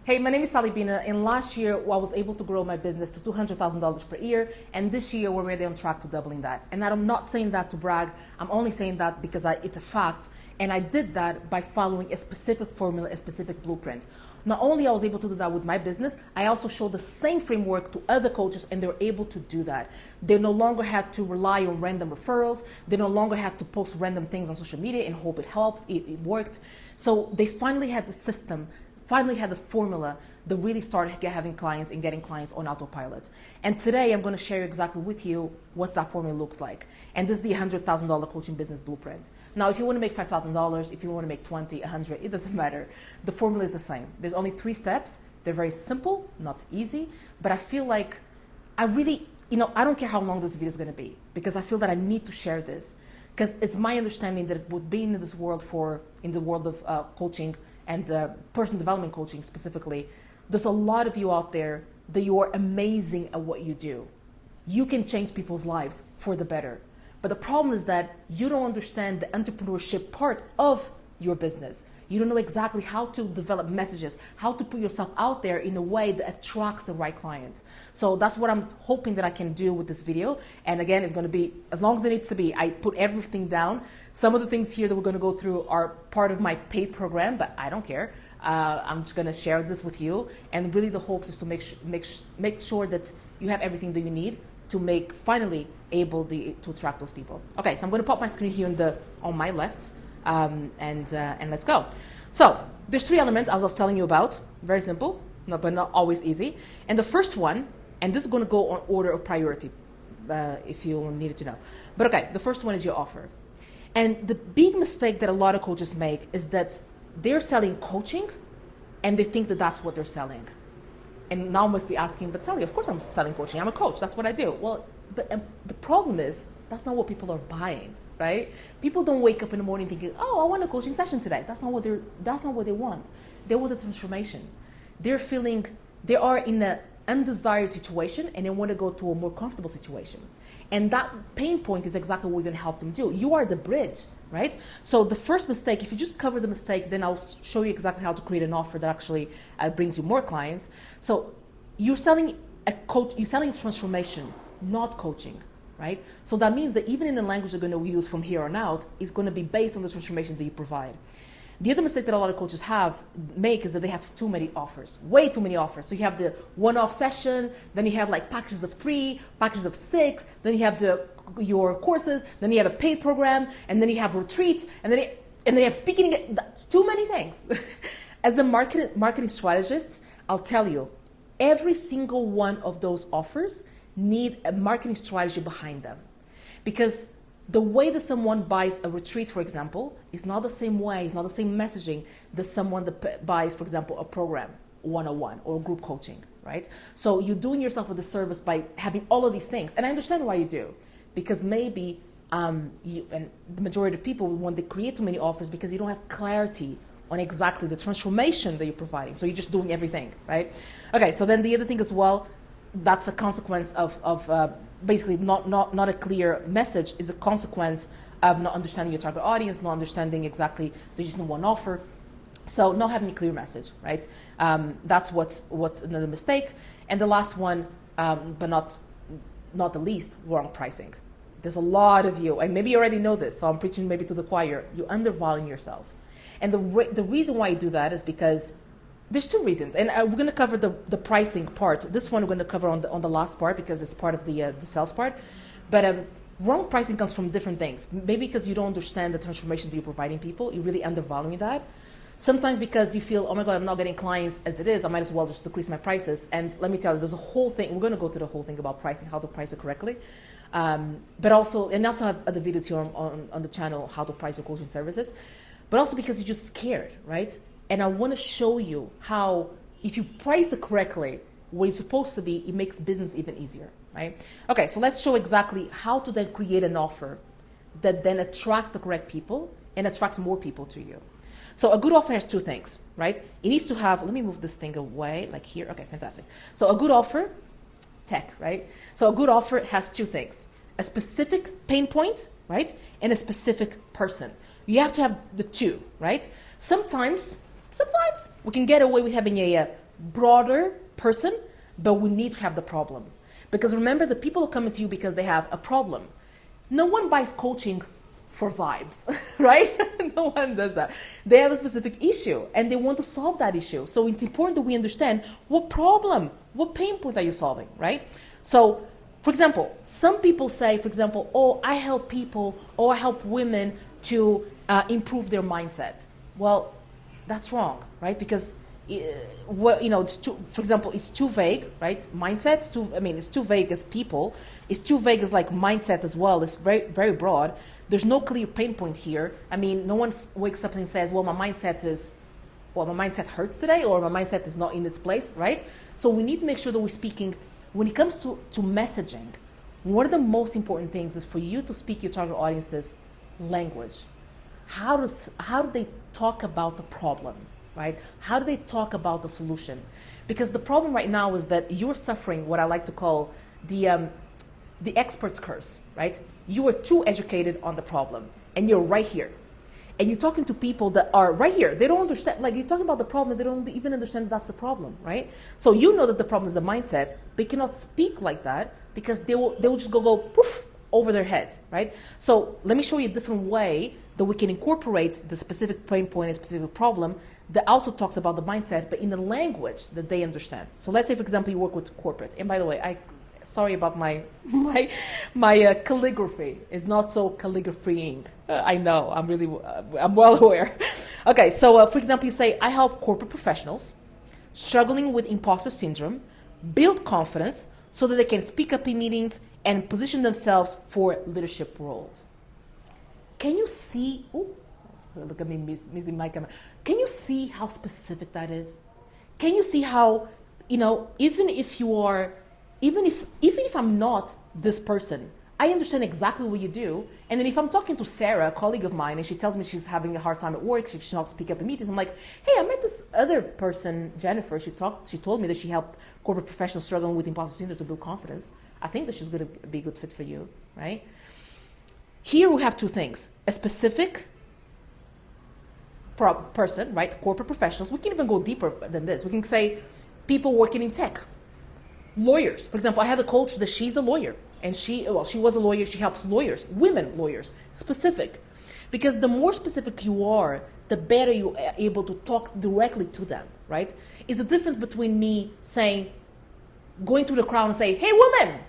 Hey, my name is Sally Bina, and last year I was able to grow my business to $200,000 per year, and this year we're really on track to doubling that. And I'm not saying that to brag, I'm only saying that because it's a fact, and I did that by following a specific formula, a specific blueprint. Not only I was able to do that with my business, I also showed the same framework to other coaches, and they were able to do that. They no longer had to rely on random referrals. They no longer had to post random things on social media and hope it helped, it worked. So they finally had the system, finally had the formula that really started having clients and getting clients on autopilot. And today I'm going to share exactly with you what that formula looks like. And this is the $100,000 coaching business blueprint. Now, if you want to make $5,000, if you want to make 20, 100, it doesn't matter. The formula is the same. There's only 3 steps. They're very simple, not easy, but I feel like I really, I don't care how long this video is going to be, because I feel that I need to share this, because it's my understanding that with being in this world in the world of coaching and personal development coaching specifically, there's a lot of you out there that you are amazing at what you do. You can change people's lives for the better. But the problem is that you don't understand the entrepreneurship part of your business. You don't know exactly how to develop messages, how to put yourself out there in a way that attracts the right clients. So that's what I'm hoping that I can do with this video. And again, it's going to be as long as it needs to be. I put everything down. Some of the things here that we're going to go through are part of my paid program, but I don't care. I'm just going to share this with you. And really the hopes is to make sure that you have everything that you need to make finally able to attract those people. Okay, so I'm going to pop my screen here on my left, and let's go. So there's 3 elements as I was telling you about. Very simple, but not always easy. And the first one, and this is going to go on order of priority, if you needed to know. But okay, the first one is your offer. And the big mistake that a lot of coaches make is that they're selling coaching, and they think that that's what they're selling. And now must be asking, but Sally, of course I'm selling coaching. I'm a coach. That's what I do. Well, but the problem is that's not what people are buying, right? People don't wake up in the morning thinking, oh, I want a coaching session today. That's not what they want. They want a transformation. They are in an undesired situation, and they want to go to a more comfortable situation. And that pain point is exactly what we're going to help them do. You are the bridge, right? So the first mistake, if you just cover the mistakes, then I'll show you exactly how to create an offer that actually brings you more clients. So you're selling transformation, not coaching, right? So that means that even in the language they're going to use from here on out is going to be based on the transformation that you provide. The other mistake that a lot of coaches make is that they have too many offers, way too many offers. So you have the one-off session, then you have like packages of 3, packages of 6, then you have your courses, then you have a paid program, and then you have retreats, and then you have speaking. That's too many things. As a marketing strategist, I'll tell you, every single one of those offers need a marketing strategy behind them, because the way that someone buys a retreat, for example, is not the same way, it's not the same messaging that someone that buys, for example, a program, 101 or group coaching, right? So you're doing yourself a disservice by having all of these things. And I understand why you do, because maybe and the majority of people want to create too many offers because you don't have clarity on exactly the transformation that you're providing. So you're just doing everything, right? Okay, so then the other thing as well, that's a consequence of basically not a clear message is a consequence of not understanding your target audience, not understanding exactly there's just no one offer. So not having a clear message, right? That's what's another mistake. And the last one, but not the least, wrong pricing. There's a lot of you, and maybe you already know this, so I'm preaching maybe to the choir, you undervalue yourself. And the reason why you do that is because there's 2 reasons, and we're going to cover the pricing part. This one we're going to cover on the last part because it's part of the sales part. But wrong pricing comes from different things. Maybe because you don't understand the transformation that you're providing people, you're really undervaluing that. Sometimes because you feel, oh my God, I'm not getting clients as it is, I might as well just decrease my prices. And let me tell you, there's a whole thing, we're going to go through the whole thing about pricing, how to price it correctly. But also have other videos here on the channel, how to price your coaching services. But also because you're just scared, right? And I want to show you how, if you price it correctly, what it's supposed to be, it makes business even easier, right? Okay, so let's show exactly how to then create an offer that then attracts the correct people and attracts more people to you. So a good offer has 2 things, right? It needs to have, let me move this thing away, like here. Okay, fantastic. So a good offer, tech, right? So a good offer has 2 things, a specific pain point, right? And a specific person. You have to have the 2, right? Sometimes we can get away with having a broader person, but we need to have the problem. Because remember, the people are coming to you because they have a problem. No one buys coaching for vibes, right? No one does that. They have a specific issue and they want to solve that issue. So it's important that we understand what problem, what pain point are you solving, right? So, for example, some people say, for example, oh, I help people or I help women to improve their mindset. Well, that's wrong, right? Because it's too, for example, it's too vague, right? Mindset, it's too vague as people. It's too vague as like mindset as well. It's very, very broad. There's no clear pain point here. I mean, no one wakes up and says, well, my mindset hurts today, or my mindset is not in its place, right? So we need to make sure that we're speaking, when it comes to messaging, one of the most important things is for you to speak your target audience's language. How do they talk about the problem, right? How do they talk about the solution? Because the problem right now is that you're suffering what I like to call the expert's curse, right? You are too educated on the problem and you're right here. And you're talking to people that are right here. They don't understand, like you're talking about the problem, they don't even understand that's the problem, right? So you know that the problem is the mindset, but you cannot speak like that because they will just go poof over their heads, right? So let me show you a different way that we can incorporate the specific pain point and specific problem that also talks about the mindset, but in a language that they understand. So let's say, for example, you work with corporate. And by the way, sorry about my calligraphy. It's not so calligraphying. I know, I'm well aware. Okay, so for example, you say, I help corporate professionals struggling with imposter syndrome build confidence so that they can speak up in meetings and position themselves for leadership roles. Can you see, look at me missing my camera. Can you see how specific that is? Can you see how, even if I'm not this person, I understand exactly what you do. And then if I'm talking to Sarah, a colleague of mine, and she tells me she's having a hard time at work, she cannot speak up in meetings, I'm like, hey, I met this other person, Jennifer. She told me that she helped corporate professionals struggling with imposter syndrome to build confidence. I think that she's going to be a good fit for you, right? Here we have two things: a specific person, right? Corporate professionals. We can even go deeper than this. We can say people working in tech. Lawyers, for example, I had a coach that she's a lawyer, and she was a lawyer. She helps lawyers, women lawyers, specific, because the more specific you are, the better you are able to talk directly to them, right? It's the difference between me going to the crowd and say, hey, woman.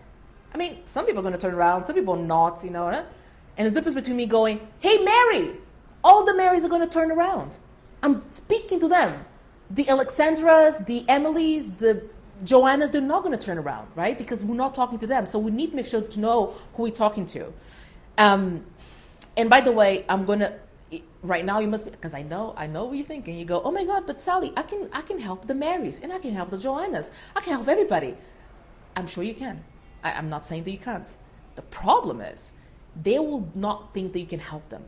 I mean, some people are going to turn around, some people are not, and the difference between me going, hey, Mary, all the Marys are going to turn around. I'm speaking to them. The Alexandras, the Emilys, the Joannas, they're not going to turn around, right? Because we're not talking to them. So we need to make sure to know who we're talking to. And by the way, I'm going to, right now you must be, because I know what you're thinking. You go, oh my God, but Sally, I can help the Marys and I can help the Joannas. I can help everybody. I'm sure you can. I'm not saying that you can't. The problem is they will not think that you can help them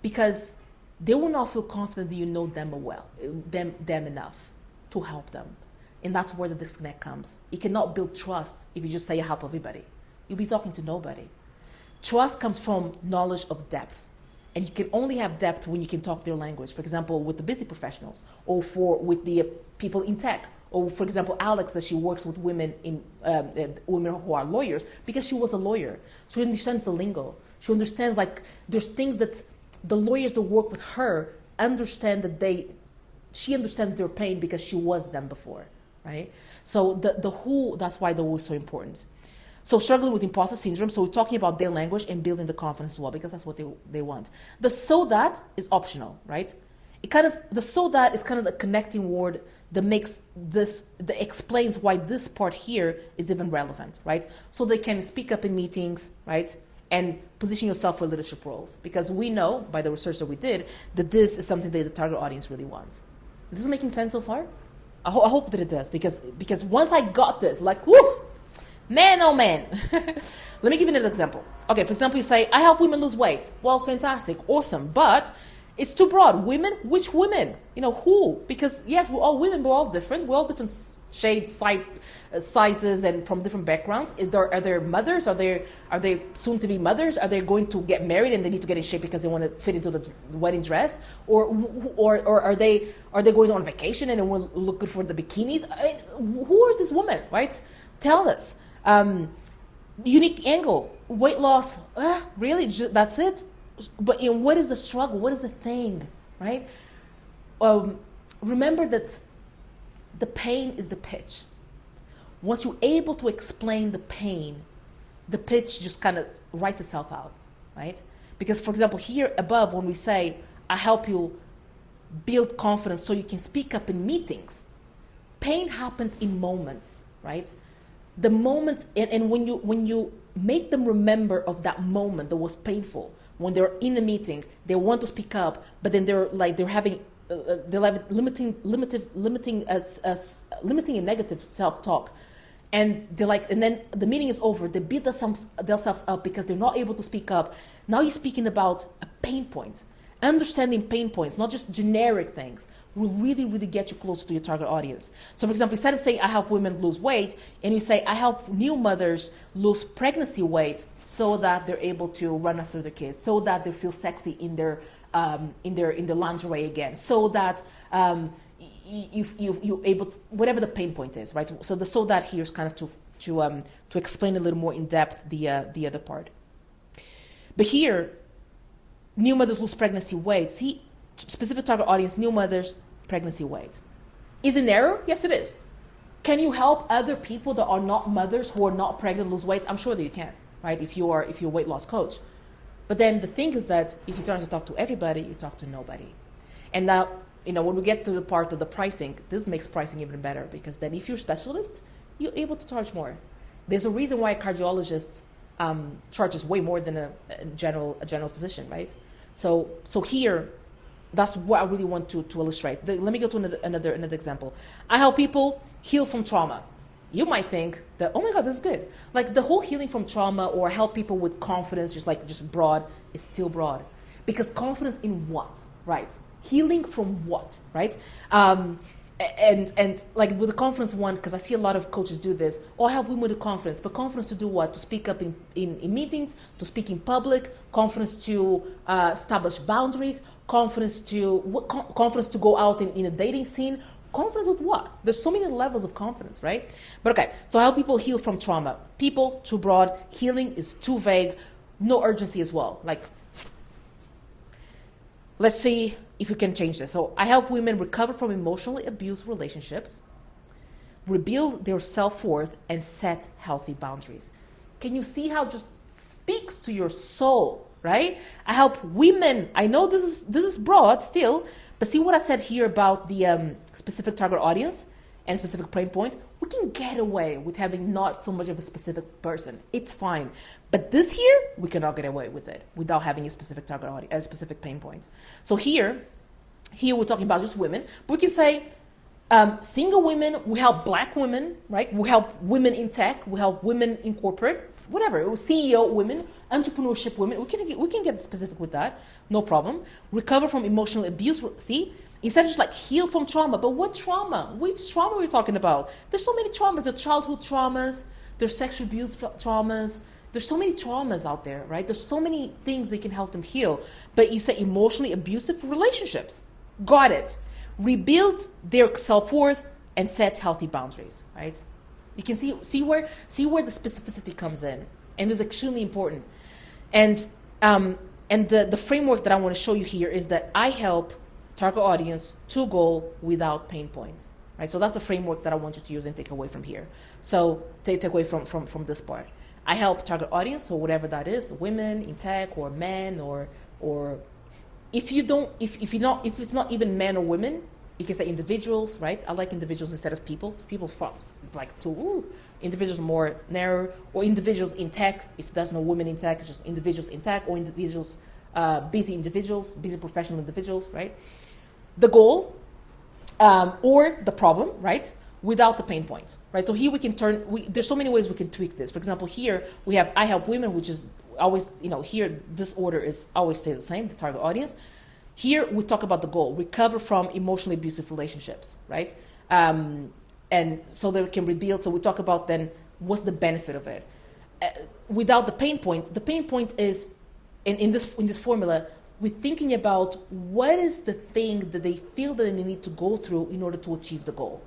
because they will not feel confident that you know them them enough to help them. And that's where the disconnect comes. You cannot build trust if you just say you help everybody. You'll be talking to nobody. Trust comes from knowledge of depth. And you can only have depth when you can talk their language. For example, with the busy professionals, or with the people in tech, or for example, Alex, that she works with women women who are lawyers because she was a lawyer. So she understands the lingo. She understands there's things that the lawyers that work with her understand she understands their pain because she was them before, right? So the who, that's why the who is so important. So struggling with imposter syndrome, so we're talking about their language and building the confidence as well, because that's what they want. The so that is optional, right? The so that is kind of the connecting word that makes this, that explains why this part here is even relevant, right? So they can speak up in meetings, right? And position yourself for leadership roles. Because we know, by the research that we did, that this is something that the target audience really wants. Is this making sense so far? I hope that it does, because once I got this, woof, man, oh man. Let me give you an example. Okay, for example, you say, I help women lose weight. Well, fantastic, awesome. But It's too broad. Women? Which women? Who? Because yes, we're all women, but we're all different. We're all different shades, sizes, and from different backgrounds. Are there mothers? Are they soon to be mothers? Are they going to get married and they need to get in shape because they want to fit into the wedding dress? Or are they going on vacation and we're looking for the bikinis? Who is this woman, right? Tell us. Unique angle, weight loss. Really? That's it? But what is the struggle? What is the thing, right? Remember that the pain is the pitch. Once you're able to explain the pain, the pitch just kind of writes itself out, right? Because, for example, here above, when we say, I help you build confidence so you can speak up in meetings, pain happens in moments, right? The moment, and when you make them remember of that moment that was painful, when they're in a meeting, they want to speak up, but then they're having limiting a negative self-talk, and and then the meeting is over. They beat themselves up because they're not able to speak up. Now you're speaking about a pain point, understanding pain points, not just generic things. Will really, really get you close to your target audience. So, for example, instead of saying I help women lose weight, and you say I help new mothers lose pregnancy weight so that they're able to run after their kids, so that they feel sexy in their lingerie again, so that you able to, whatever the pain point is, right? So that here is kind of to explain a little more in depth the other part. But here, new mothers lose pregnancy weight. See, specific target audience, new mothers, pregnancy weight. Is it an error? Yes, it is. Can you help other people that are not mothers who are not pregnant lose weight? I'm sure that you can, right? If you're a weight loss coach. But then the thing is that if you try to talk to everybody, you talk to nobody. And now, when we get to the part of the pricing, this makes pricing even better, because then if you're a specialist, you're able to charge more. There's a reason why a cardiologist charges way more than a general physician, right? So here, that's what I really want to illustrate. Let me go to another example. I help people heal from trauma. You might think that, oh my God, this is good. Like the whole healing from trauma, or help people with confidence, just broad, is still broad. Because confidence in what, right? Healing from what, right? And like with the confidence one, because I see a lot of coaches do this, I help women with confidence. But confidence to do what? To speak up in meetings, to speak in public, confidence to establish boundaries, confidence to go out in a dating scene. Confidence with what? There's so many levels of confidence, right? But okay, so I help people heal from trauma. People, too broad. Healing is too vague. No urgency as well. Like, let's see if we can change this. So I help women recover from emotionally abused relationships, rebuild their self-worth, and set healthy boundaries. Can you see how it just speaks to your soul, right? I help women. I know this is broad still, but see what I said here about the specific target audience and specific pain point? We can get away with having not so much of a specific person. It's fine. But this here, we cannot get away with it without having a specific target audience, a specific pain point. So here we're talking about just women. But we can say single women, we help Black women, right? We help women in tech, we help women in corporate, whatever. CEO women, entrepreneurship women. We can get specific with that, no problem. Recover from emotional abuse. See, instead of just like heal from trauma, but what trauma? Which trauma are we talking about? There's so many traumas. There's childhood traumas. There's sexual abuse traumas. There's so many traumas out there, right? There's so many things that can help them heal. But you say emotionally abusive relationships. Got it. Rebuild their self-worth and set healthy boundaries, right? You can see where the specificity comes in, and this is extremely important. And the framework that I want to show you here is that I help target audience to goal without pain points, right? So that's the framework that I want you to use and take away from here. So take away from this part. I help target audience, so whatever that is, women in tech or men or if it's not even men or women, you can say individuals, right? I like individuals instead of people. People it's like individuals more narrow, or individuals in tech. If there's no women in tech, it's just individuals in tech, or individuals, busy professional individuals, right? The goal or the problem, right? Without the pain points, right? So here we can there's so many ways we can tweak this. For example, here we have I help women, which is always, here this order is always stays the same, the target audience. Here we talk about the goal: recover from emotionally abusive relationships, right? And so they can rebuild. So we talk about then what's the benefit of it. Without the pain point is in this formula, we're thinking about what is the thing that they feel that they need to go through in order to achieve the goal.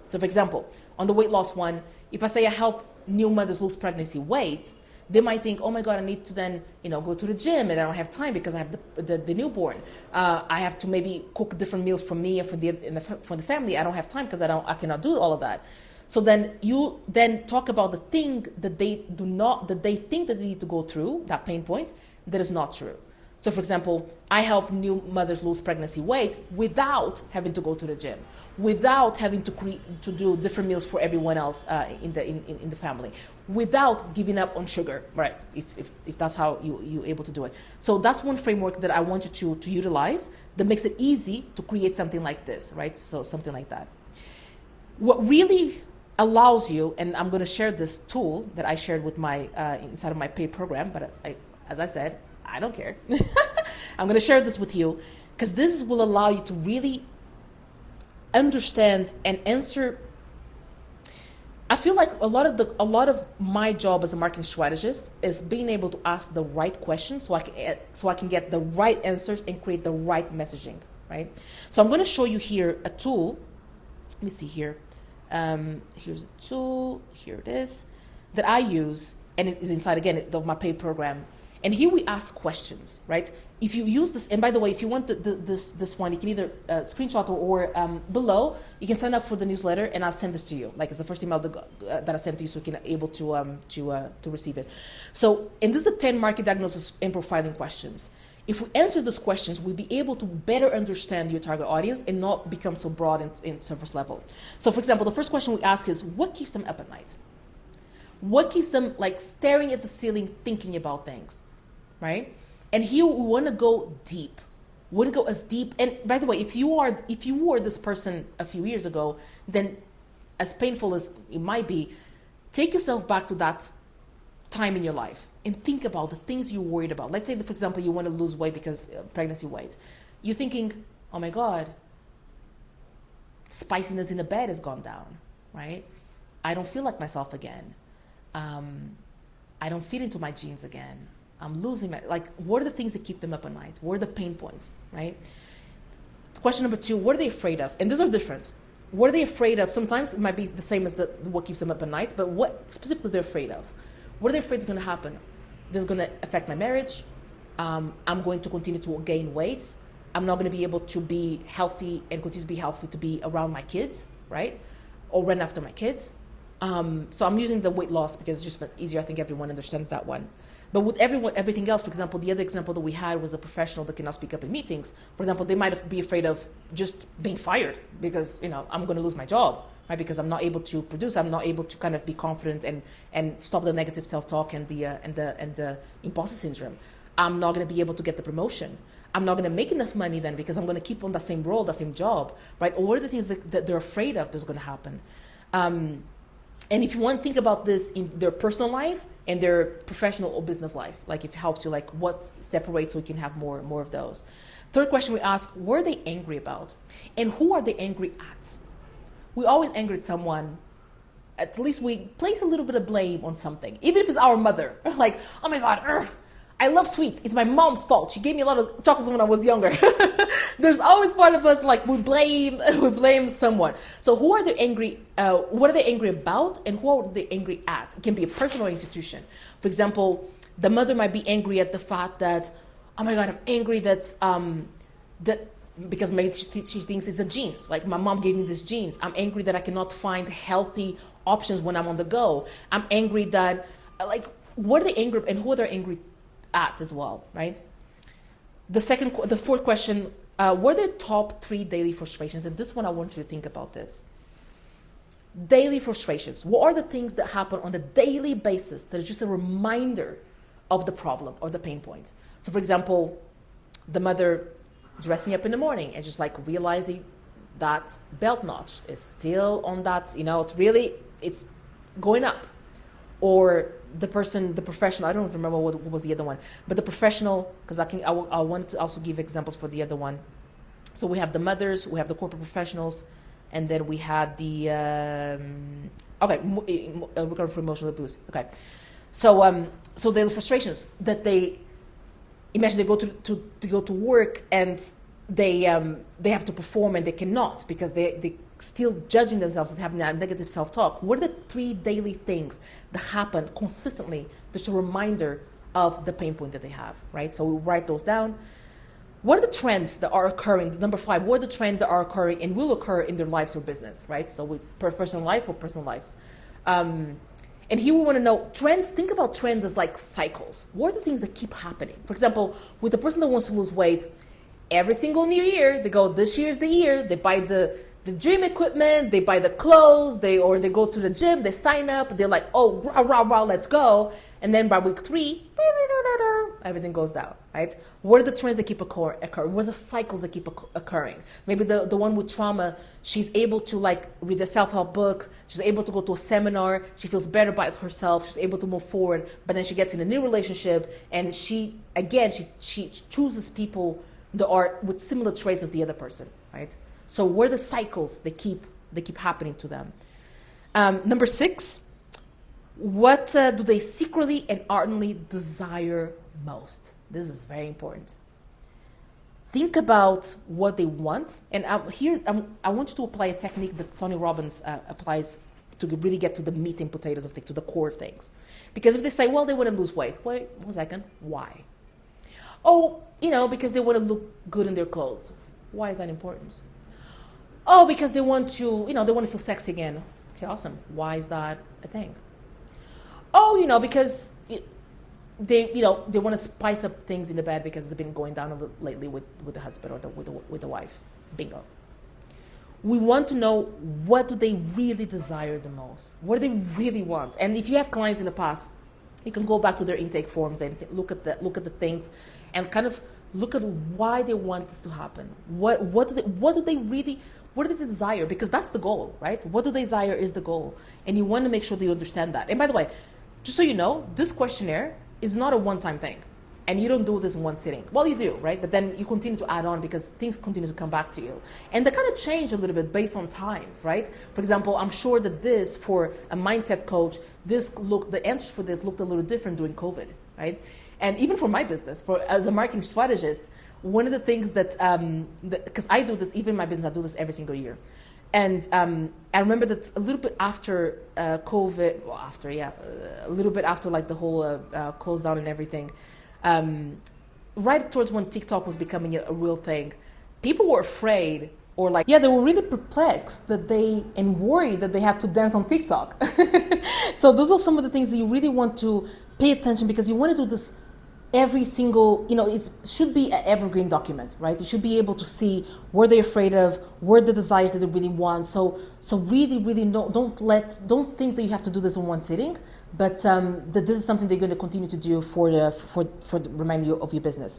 So for example, on the weight loss one, if I say I help new mothers lose pregnancy weight, they might think, oh my God, I need to then, go to the gym and I don't have time because I have the newborn. I have to maybe cook different meals for me and for the family. I don't have time because I cannot do all of that. So then you then talk about the thing that they think that they need to go through, that pain point, that is not true. So for example, I help new mothers lose pregnancy weight without having to go to the gym, without having to do different meals for everyone else in the family, without giving up on sugar, right? If that's how you're able to do it. So that's one framework that I want you to utilize that makes it easy to create something like this, right? So something like that. What really allows you, and I'm going to share this tool that I shared with my inside of my paid program, but as I said, I don't care. I'm going to share this with you because this will allow you to really understand and answer. I feel like a lot of my job as a marketing strategist is being able to ask the right questions so I can get the right answers and create the right messaging, right? So I'm going to show you here a tool. Let me see here. Here's a tool. Here it is that I use, and it is inside again of my paid program. And here we ask questions, right? If you use this, and by the way, if you want this one, you can either screenshot or below, you can sign up for the newsletter, and I'll send this to you. Like it's the first email that I sent to you, so you can able to receive it. So, and this is the 10 market diagnosis and profiling questions. If we answer those questions, we'll be able to better understand your target audience and not become so broad in surface level. So, for example, the first question we ask is, what keeps them up at night? What keeps them like staring at the ceiling, thinking about things? Right? And here we want to go deep. We want to go as deep. And by the way, if you were this person a few years ago, then as painful as it might be, take yourself back to that time in your life and think about the things you're worried about. Let's say that, for example, you want to lose weight because pregnancy weight. You're thinking, oh my God, spiciness in the bed has gone down, right? I don't feel like myself again. I don't fit into my jeans again. I'm losing what are the things that keep them up at night? What are the pain points, right? Question number 2, what are they afraid of? And these are different. What are they afraid of? Sometimes it might be the same as what keeps them up at night, but what specifically they're afraid of? What are they afraid is going to happen? This is going to affect my marriage. I'm going to continue to gain weight. I'm not going to be able to be healthy and continue to be healthy to be around my kids, right? Or run after my kids. So I'm using the weight loss because it's just easier. I think everyone understands that one. But with everything else, for example, the other example that we had was a professional that cannot speak up in meetings. For example, they might be afraid of just being fired because, I'm going to lose my job, right? Because I'm not able to produce. I'm not able to kind of be confident and stop the negative self-talk and the imposter syndrome. I'm not going to be able to get the promotion. I'm not going to make enough money then because I'm going to keep on that same role, that same job, right? Or what are the things that they're afraid of that's going to happen? And if you want to think about this in their personal life and their professional or business life, like if it helps you, like what separates so we can have more of those. Third question we ask, what are they angry about? And who are they angry at? We always angry at someone. At least we place a little bit of blame on something, even if it's our mother. Like, oh my God, I love sweets. It's my mom's fault. She gave me a lot of chocolates when I was younger. There's always part of us like we blame someone. So who are they angry? What are they angry about, and who are they angry at? It can be a person or institution. For example, the mother might be angry at the fact that, oh my God, I'm angry that because maybe she thinks it's a genes. Like my mom gave me these genes. I'm angry that I cannot find healthy options when I'm on the go. I'm angry that what are they angry and who are they angry at as well, right? The fourth question, what are the top 3 daily frustrations? And this one, I want you to think about this. Daily frustrations. What are the things that happen on a daily basis that is just a reminder of the problem or the pain point? So for example, the mother dressing up in the morning and just realizing that belt notch is still on that, it's going up. Or the professional, I don't remember what was the other one, but the professional, because I wanted to also give examples for the other one. So we have the mothers, we have the corporate professionals, and then we had the, recovery from emotional abuse. Okay. So the frustrations that they, imagine they go to go to work and they have to perform and they cannot because they still judging themselves and having that negative self-talk. What are the 3 daily things that happen consistently that's a reminder of the pain point that they have, right? So we write those down. What are the trends that are occurring? Number 5, what are the trends that are occurring and will occur in their lives or business, right? So with personal life or personal lives. And here we want to know trends. Think about trends as like cycles. What are the things that keep happening? For example, with the person that wants to lose weight, every single new year, they go, this year's the year. They buy the gym equipment, they buy the clothes, they go to the gym, they sign up, they're like, oh, rah, rah, rah, let's go. And then by week 3, everything goes down, right? What are the trends that keep occurring? What are the cycles that keep occurring? Maybe the one with trauma, she's able to like read a self-help book, she's able to go to a seminar, she feels better about herself, she's able to move forward, but then she gets in a new relationship and she chooses people that are with similar traits as the other person, right? So what are the cycles that keep happening to them? Number 6, what do they secretly and ardently desire most? This is very important. Think about what they want. And I want you to apply a technique that Tony Robbins applies to really get to the meat and potatoes of things, to the core of things. Because if they say, well, they want to lose weight. Wait 1 second. Why? Oh, because they want to look good in their clothes. Why is that important? Oh, because they want to, they want to feel sexy again. Okay, awesome. Why is that a thing? Oh, because they want to spice up things in the bed because it's been going down a little lately with the husband or with the wife. Bingo. We want to know, what do they really desire the most? What do they really want? And if you had clients in the past, you can go back to their intake forms and look at the things and kind of look at why they want this to happen. What do they desire? Because that's the goal, right? What do they desire is the goal. And you want to make sure that you understand that. And by the way, just so you know, this questionnaire is not a one-time thing. And you don't do this in one sitting. Well, you do, right? But then you continue to add on because things continue to come back to you. And they kind of change a little bit based on times, right? For example, I'm sure that this, for a mindset coach, the answers for this looked a little different during COVID, right? And even for my business, as a marketing strategist, one of the things that, because I do this, even in my business, I do this every single year. And I remember that a little bit after COVID, a little bit after like the whole close down and everything, right towards when TikTok was becoming a real thing, people were afraid they were really perplexed and worried that they had to dance on TikTok. So those are some of the things that you really want to pay attention, because you want to do this every single, it should be an evergreen document, right? You should be able to see what they're afraid of, what the desires that they really want. So really, really don't think that you have to do this in one sitting, but that this is something they're going to continue to do for the remainder of your business.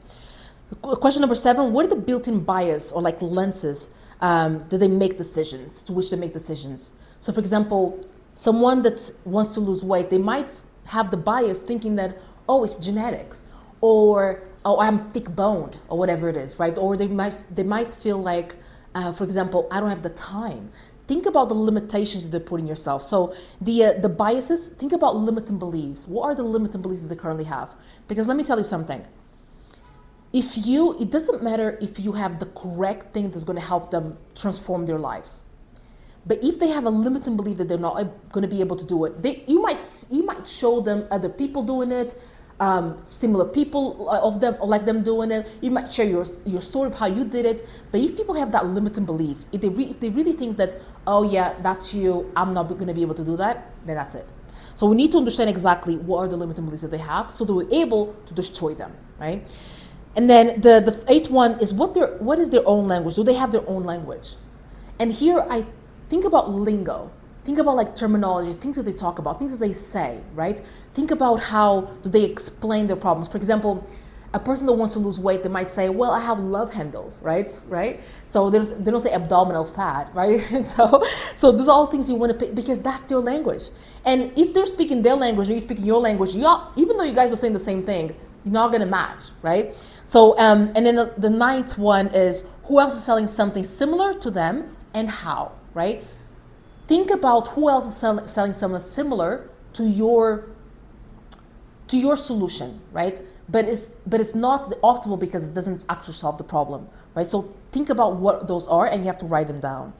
Question number 7, what are the built-in bias or like lenses that they make decisions, to which they make decisions? So for example, someone that wants to lose weight, they might have the bias thinking that, oh, it's genetics, or oh, I'm thick-boned, or whatever it is, right? Or they might feel like, for example, I don't have the time. Think about the limitations that they're putting yourself. So the biases, think about limiting beliefs. What are the limiting beliefs that they currently have? Because let me tell you something. It doesn't matter if you have the correct thing that's going to help them transform their lives. But if they have a limiting belief that they're not going to be able to do it, you might show them other people doing it, similar people like them doing it. You might share your story of how you did it. But if people have that limiting belief, if they really think that, oh yeah, that's you, I'm not going to be able to do that, then that's it. So we need to understand exactly what are the limiting beliefs that they have, so that we're able to destroy them, right? And then the 8th one is what is their own language? Do they have their own language? And here I think about lingo. Think about like terminology, things that they talk about, things that they say, right? Think about how do they explain their problems. For example, a person that wants to lose weight, they might say, well, I have love handles, right? So they don't say abdominal fat, right? So those are all things you want to pick, because that's their language. And if they're speaking their language and you're speaking your language, even though you guys are saying the same thing, you're not going to match, right? So, and then the ninth one is who else is selling something similar to them and how, right? Think about who else is selling something similar to your solution, right? But it's not the optimal because it doesn't actually solve the problem, right? So think about what those are and you have to write them down.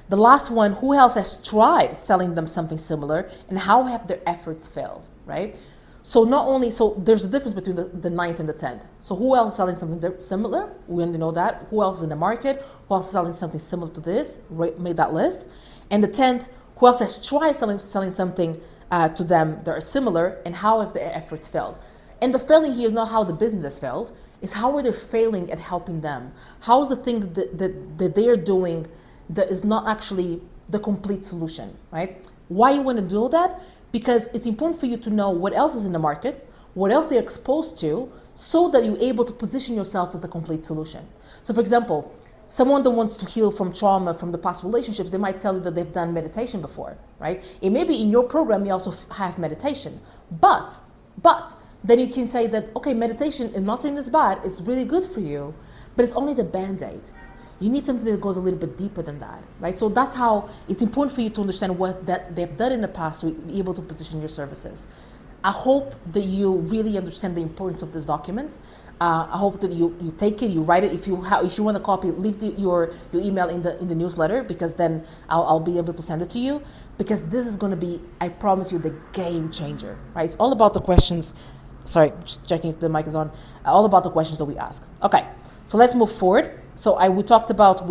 The last one, who else has tried selling them something similar and how have their efforts failed, right? So there's a difference between the ninth and the 10th. So who else is selling something similar? We already know that. Who else is in the market? Who else is selling something similar to this? Make that list. And the 10th, who else has tried selling something to them that are similar and how have their efforts failed? And the failing here is not how the business has failed, it's how are they failing at helping them? How is the thing that they are doing that is not actually the complete solution, right? Why you want to do that? Because it's important for you to know what else is in the market, what else they're exposed to, so that you're able to position yourself as the complete solution. So for example, someone that wants to heal from trauma from the past relationships, they might tell you that they've done meditation before, right? It may be in your program you also have meditation, but then you can say that, okay, meditation, I'm not saying it's bad, it's really good for you, but it's only the band-aid. You need something that goes a little bit deeper than that, right? So that's how it's important for you to understand what that they've done in the past so you're able to position your services. I hope that you really understand the importance of this document. I hope that you take it, you write it. If you want a copy, leave your email in the newsletter, because then I'll be able to send it to you, because this is going to be, I promise you, the game changer, right? It's all about the questions. Sorry, just checking if the mic is on. All about the questions that we ask. Okay, so let's move forward. So I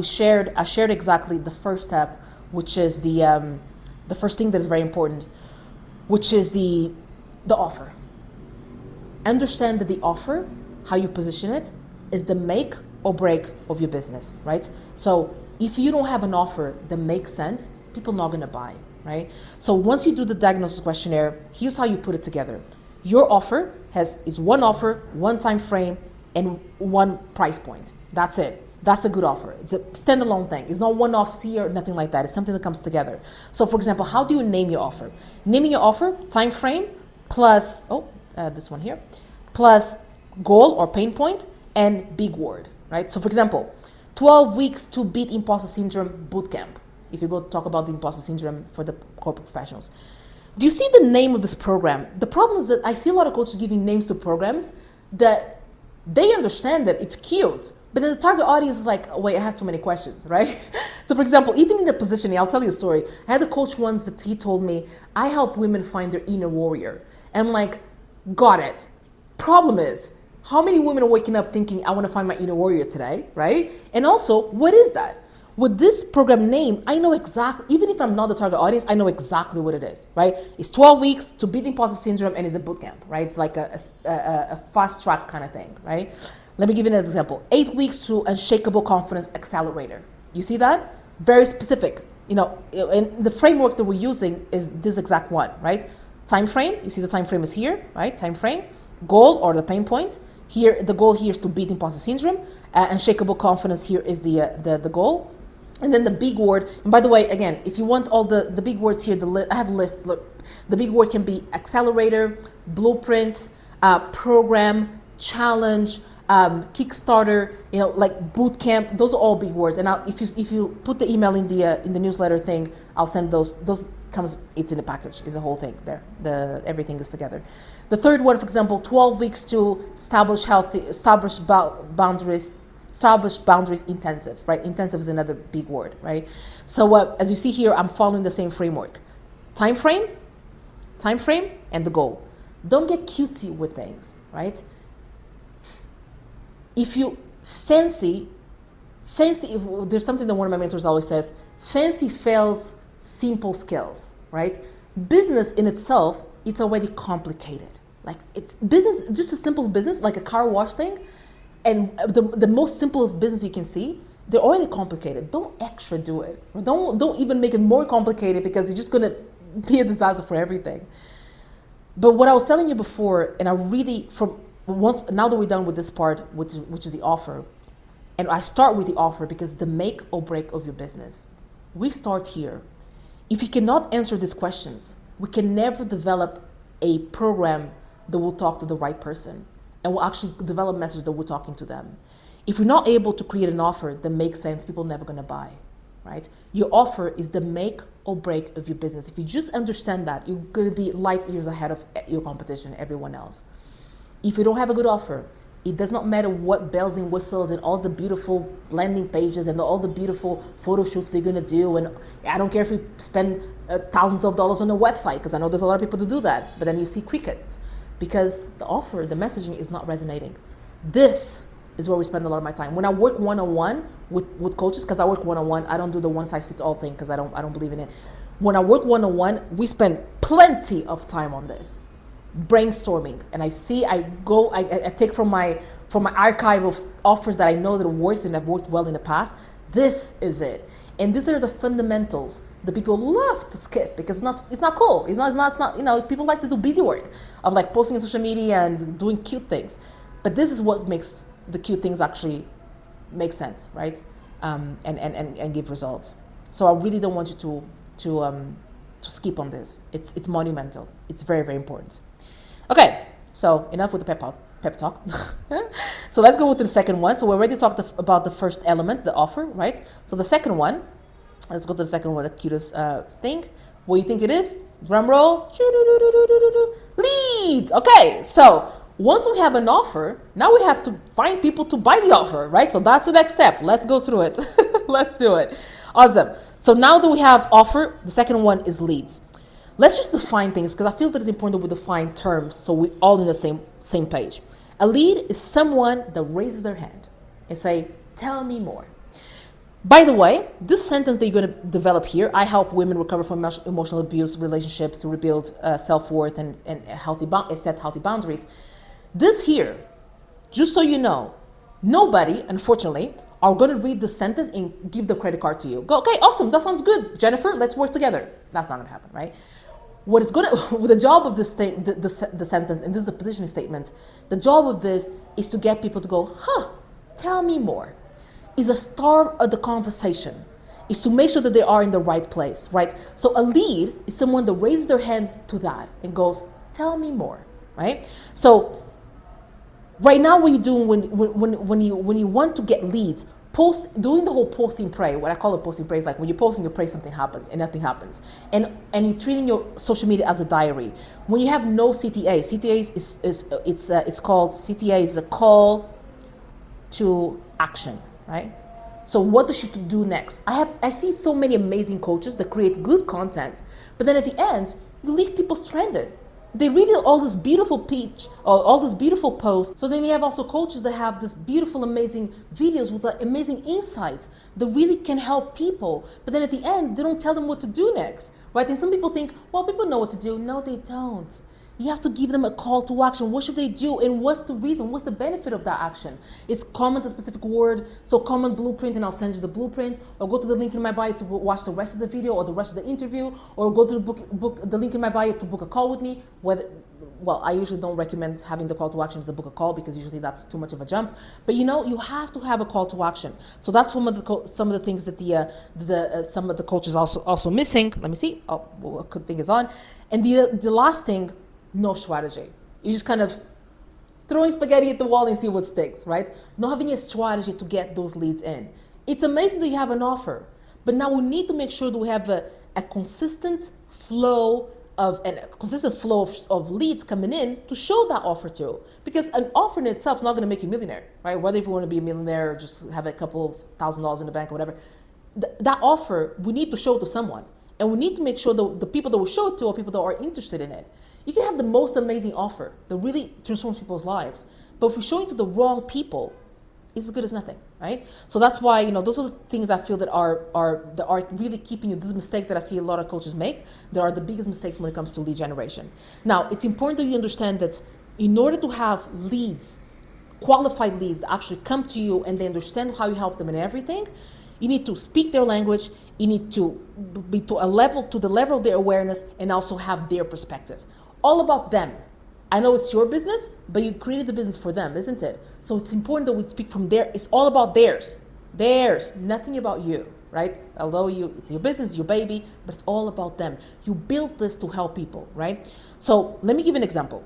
shared exactly the first step, which is the first thing that is very important, which is the offer. Understand that the offer, how you position it, is the make or break of your business, right? So if you don't have an offer that makes sense, people are not going to buy, right? So once you do the diagnosis questionnaire, here's how you put it together. Your offer is one offer, one time frame, and one price point. That's it. That's a good offer. It's a standalone thing. It's not one-off here, nothing like that. It's something that comes together. So for example, how do you name your offer? Naming your offer, time frame, plus, this one here, plus goal or pain point, and big word, right? So for example, 12 weeks to beat imposter syndrome bootcamp. If you go talk about the imposter syndrome for the corporate professionals. Do you see the name of this program? The problem is that I see a lot of coaches giving names to programs that they understand that it's cute, but then the target audience is like, wait, I have too many questions, right? So for example, even in the positioning, I'll tell you a story. I had a coach once that he told me, I help women find their inner warrior. And I'm like, got it. Problem is, how many women are waking up thinking, I want to find my inner warrior today, right? And also, what is that? With this program name, I know exactly, even if I'm not the target audience, I know exactly what it is, right? It's 12 weeks to beat imposter syndrome and it's a boot camp, right? It's like a fast track kind of thing, right? Let me give you an example. 8 weeks to Unshakable Confidence Accelerator. You see that? Very specific. You know, and the framework that we're using is this exact one, right? Time frame, you see the time frame is here, right? Time frame, goal or the pain point. Here, the goal here is to beat imposter syndrome. Unshakable confidence here is the goal. And then the big word, and by the way, again, if you want all the big words here, I have lists. Look, the big word can be accelerator, blueprint, program, challenge, Kickstarter, you know, like boot camp. Those are all big words. And if you put the email in the newsletter thing, I'll send those. Those comes. It's in the package. It's a whole thing there. Everything is together. The third one, for example, 12 weeks to establish boundaries. Establish boundaries intensive, right? Intensive is another big word, right? So as you see here, I'm following the same framework. Time frame, and the goal. Don't get cutesy with things, right? If you fancy, there's something that one of my mentors always says, fancy fails simple skills, right? Business in itself, it's already complicated. Like it's business, just a simple business, like a car wash thing, and the most simplest business you can see, they're already complicated. Don't extra do it. Don't even make it more complicated because it's just gonna be a disaster for everything. But what I was telling you before, and I really, now that we're done with this part, which is the offer, and I start with the offer because the make or break of your business. We start here. If you cannot answer these questions, we can never develop a program that will talk to the right person and will actually develop messages that we're talking to them. If we're not able to create an offer that makes sense, people are never going to buy, right? Your offer is the make or break of your business. If you just understand that, you're going to be light years ahead of your competition, everyone else. If you don't have a good offer, it does not matter what bells and whistles and all the beautiful landing pages and all the beautiful photo shoots they're going to do. And I don't care if you spend thousands of dollars on a website, because I know there's a lot of people that do that, but then you see crickets because the offer, the messaging is not resonating. This is where we spend a lot of my time. When I work one-on-one with coaches, because I work one-on-one, I don't do the one-size-fits-all thing because I don't believe in it. When I work one-on-one, we spend plenty of time on this, brainstorming, and I take from my archive of offers that I know that work and have worked well in the past. This is it, and these are the fundamentals that people love to skip because it's not cool. It's not people like to do busy work of like posting on social media and doing cute things, but this is what makes the cute things actually make sense, right? And give results. So I really don't want you to skip on this. It's monumental. It's very, very important. Okay, so enough with the pep talk. So let's go to the second one. So we already talked about the first element, the offer, right? So the second one, let's go to the second one, the cutest thing. What do you think it is? Drum roll. Leads. Okay, so once we have an offer, now we have to find people to buy the offer, right? So that's the next step. Let's go through it. Let's do it. Awesome. So now that we have offer, the second one is leads. Let's just define things because I feel that it's important that we define terms so we're all in the same page. A lead is someone that raises their hand and say, tell me more. By the way, this sentence that you're going to develop here, I help women recover from emotional abuse, relationships to rebuild self-worth and set healthy boundaries. This here, just so you know, nobody, unfortunately, are going to read the sentence and give the credit card to you. Go, okay, awesome, that sounds good, Jennifer, let's work together. That's not going to happen, right? What is going to, the job of this thing, the sentence, and this is a positioning statement, the job of this is to get people to go, tell me more. Is a start of the conversation, is to make sure that they are in the right place, right? So a lead is someone that raises their hand to that and goes, tell me more, right? So right now, what you're doing when you want to get leads, doing the whole posting pray. What I call a posting pray is like when you're posting, you pray something happens and nothing happens, and you're treating your social media as a diary. When you have no CTA, it's called CTA is a call to action, right? So what does she do next? I see so many amazing coaches that create good content, but then at the end you leave people stranded. They read all this beautiful pitch or all this beautiful posts. So then you have also coaches that have this beautiful, amazing videos with amazing insights that really can help people. But then at the end, they don't tell them what to do next, right? And some people think, well, people know what to do. No, they don't. You have to give them a call to action. What should they do? And what's the reason? What's the benefit of that action? Is comment a specific word. So comment blueprint and I'll send you the blueprint. Or go to the link in my bio to watch the rest of the video or the rest of the interview. Or go to the link in my bio to book a call with me. Well, I usually don't recommend having the call to action to book a call because usually that's too much of a jump. But you have to have a call to action. So that's some of the things that some of the coaches also missing. Let me see. Oh, what good thing is on. And the last thing, no strategy. You're just kind of throwing spaghetti at the wall and see what sticks, right? Not having a strategy to get those leads in. It's amazing that you have an offer, but now we need to make sure that we have a consistent flow of leads coming in to show that offer to. Because an offer in itself is not going to make you a millionaire, right? Whether if you want to be a millionaire or just have a couple of $1,000 in the bank or whatever, that offer we need to show to someone, and we need to make sure that the people that we show it to are people that are interested in it. You can have the most amazing offer that really transforms people's lives, but if we're showing to the wrong people, it's as good as nothing, right? So that's why, those are the things I feel that are really keeping you, these mistakes that I see a lot of coaches make, that are the biggest mistakes when it comes to lead generation. Now, it's important that you understand that in order to have leads, qualified leads that actually come to you and they understand how you help them and everything, you need to speak their language, you need to be to the level of their awareness and also have their perspective. All about them. I know it's your business, but you created the business for them, isn't it? So it's important that we speak from there. It's all about theirs, nothing about you, right? Although it's your business, your baby, but it's all about them. You built this to help people, right? So let me give you an example.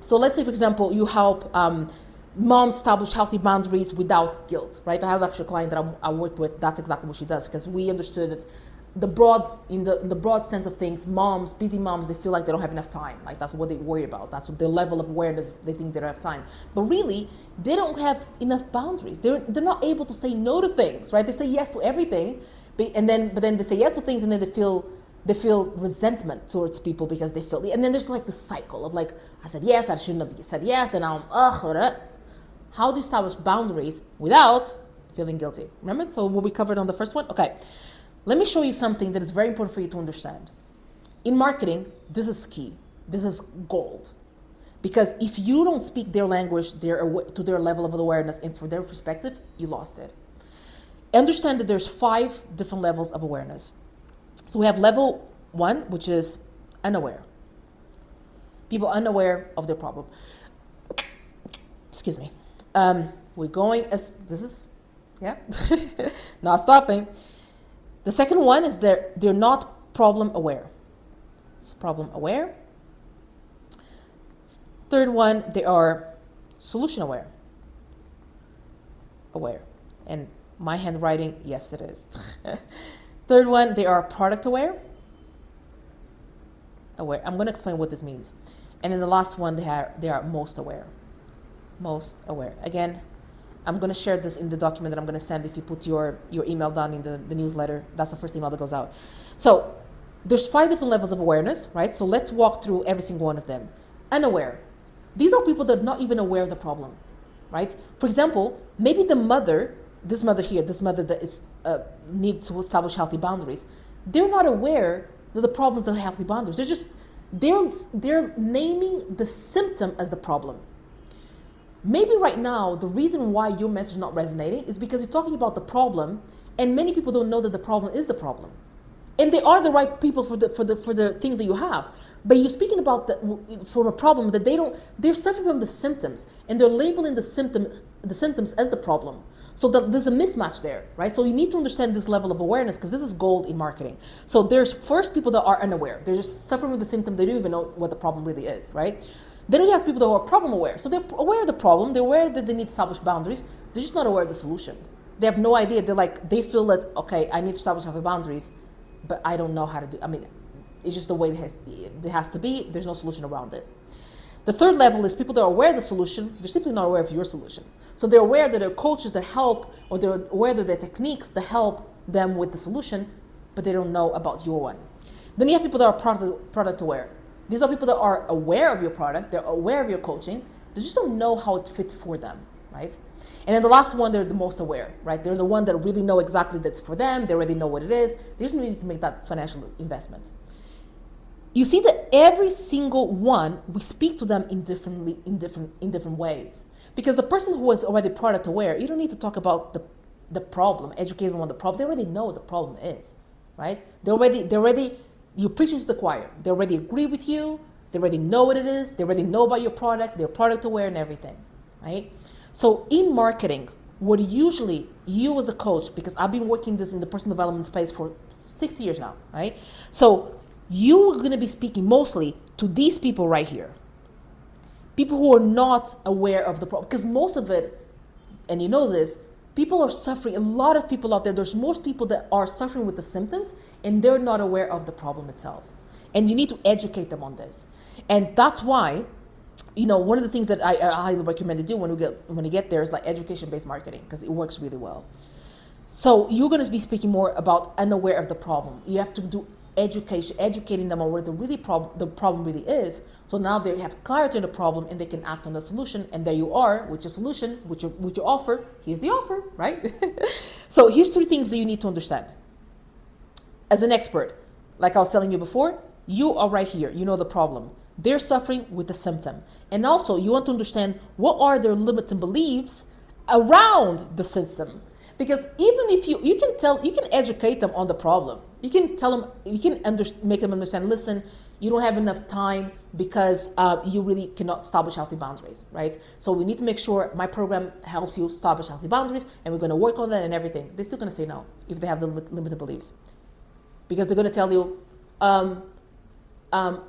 So let's say, for example, you help moms establish healthy boundaries without guilt, right? I have actually a client that I work with. That's exactly what she does, because we understood that in the broad sense of things, busy moms, they feel like they don't have enough time. Like that's what they worry about. That's what their level of awareness, they think they don't have time. But really, they don't have enough boundaries. They're not able to say no to things, right? They say yes to everything, but then they say yes to things, and then they feel resentment towards people because they feel, and then there's like the cycle of like, I said yes, I shouldn't have said yes, and now I'm How do you establish boundaries without feeling guilty? Remember? So what we covered on the first one? Okay. Let me show you something that is very important for you to understand. In marketing, this is key. This is gold. Because if you don't speak their language, to their level of awareness and from their perspective, you lost it. Understand that there's 5 different levels of awareness. So we have level 1, which is unaware. People unaware of their problem. Excuse me. We're going as this is, not stopping. The second one is they're not problem aware. It's problem aware. Third one, they are solution aware. Aware. And my handwriting, yes, it is. Third one, they are product aware. Aware. I'm going to explain what this means. And then the last one, they are most aware. Most aware. Again, I'm going to share this in the document that I'm going to send if you put your email down in the newsletter. That's the first email that goes out. So there's 5 different levels of awareness, right? So let's walk through every single one of them. Unaware. These are people that are not even aware of the problem, right? For example, maybe this mother that is needs to establish healthy boundaries, they're not aware that the problem is the healthy boundaries. They're naming the symptom as the problem. Maybe right now, the reason why your message is not resonating is because you're talking about the problem, and many people don't know that the problem is the problem. And they are the right people for the thing that you have. But you're speaking about for a problem that they're suffering from the symptoms, and they're labeling the symptoms as the problem. So there's a mismatch there, right? So you need to understand this level of awareness, because this is gold in marketing. So there's first people that are unaware. They're just suffering with the symptom. They don't even know what the problem really is, right? Then we have people that are problem aware. So they're aware of the problem. They're aware that they need to establish boundaries. They're just not aware of the solution. They have no idea. They feel that, okay, I need to establish healthy boundaries, but I don't know how to do. I mean, it's just the way it has to be. There's no solution around this. The third level is people that are aware of the solution. They're simply not aware of your solution. So they're aware that there are coaches that help, or they're aware that there are techniques that help them with the solution, but they don't know about your one. Then you have people that are product aware. These are people that are aware of your product, they're aware of your coaching, they just don't know how it fits for them, right? And then the last one, they're the most aware, right? They're the one that really know exactly that's for them, they already know what it is, they just need to make that financial investment. You see that every single one, we speak to them in different ways. Because the person who is already product aware, you don't need to talk about the problem, educate them on the problem, they already know what the problem is, right? You're preaching to the choir. They already agree with you. They already know what it is. They already know about your product. They're product aware and everything, right? So in marketing, what usually you as a coach, because I've been working this in the personal development space for 6 years now, right? So you're going to be speaking mostly to these people right here. People who are not aware of the problem. Because most of it, and you know this, people are suffering. A lot of people out there, there's most people that are suffering with the symptoms and they're not aware of the problem itself. And you need to educate them on this. And that's why, one of the things that I highly recommend to do when you get there is like education-based marketing, because it works really well. So you're going to be speaking more about unaware of the problem. You have to do education, educating them on what the problem really is. So now they have clarity on the problem and they can act on the solution. And there you are with your solution, with your offer. Here's the offer, right? So here's 3 things that you need to understand. As an expert, like I was telling you before, you are right here. You know the problem. They're suffering with the symptom. And also you want to understand what are their limiting beliefs around the system. Because even if you can educate them on the problem. You can tell them, make them understand, listen, you don't have enough time because you really cannot establish healthy boundaries, right? So we need to make sure my program helps you establish healthy boundaries, and we're going to work on that and everything. They're still going to say no if they have the limited beliefs, because they're going to tell you, people are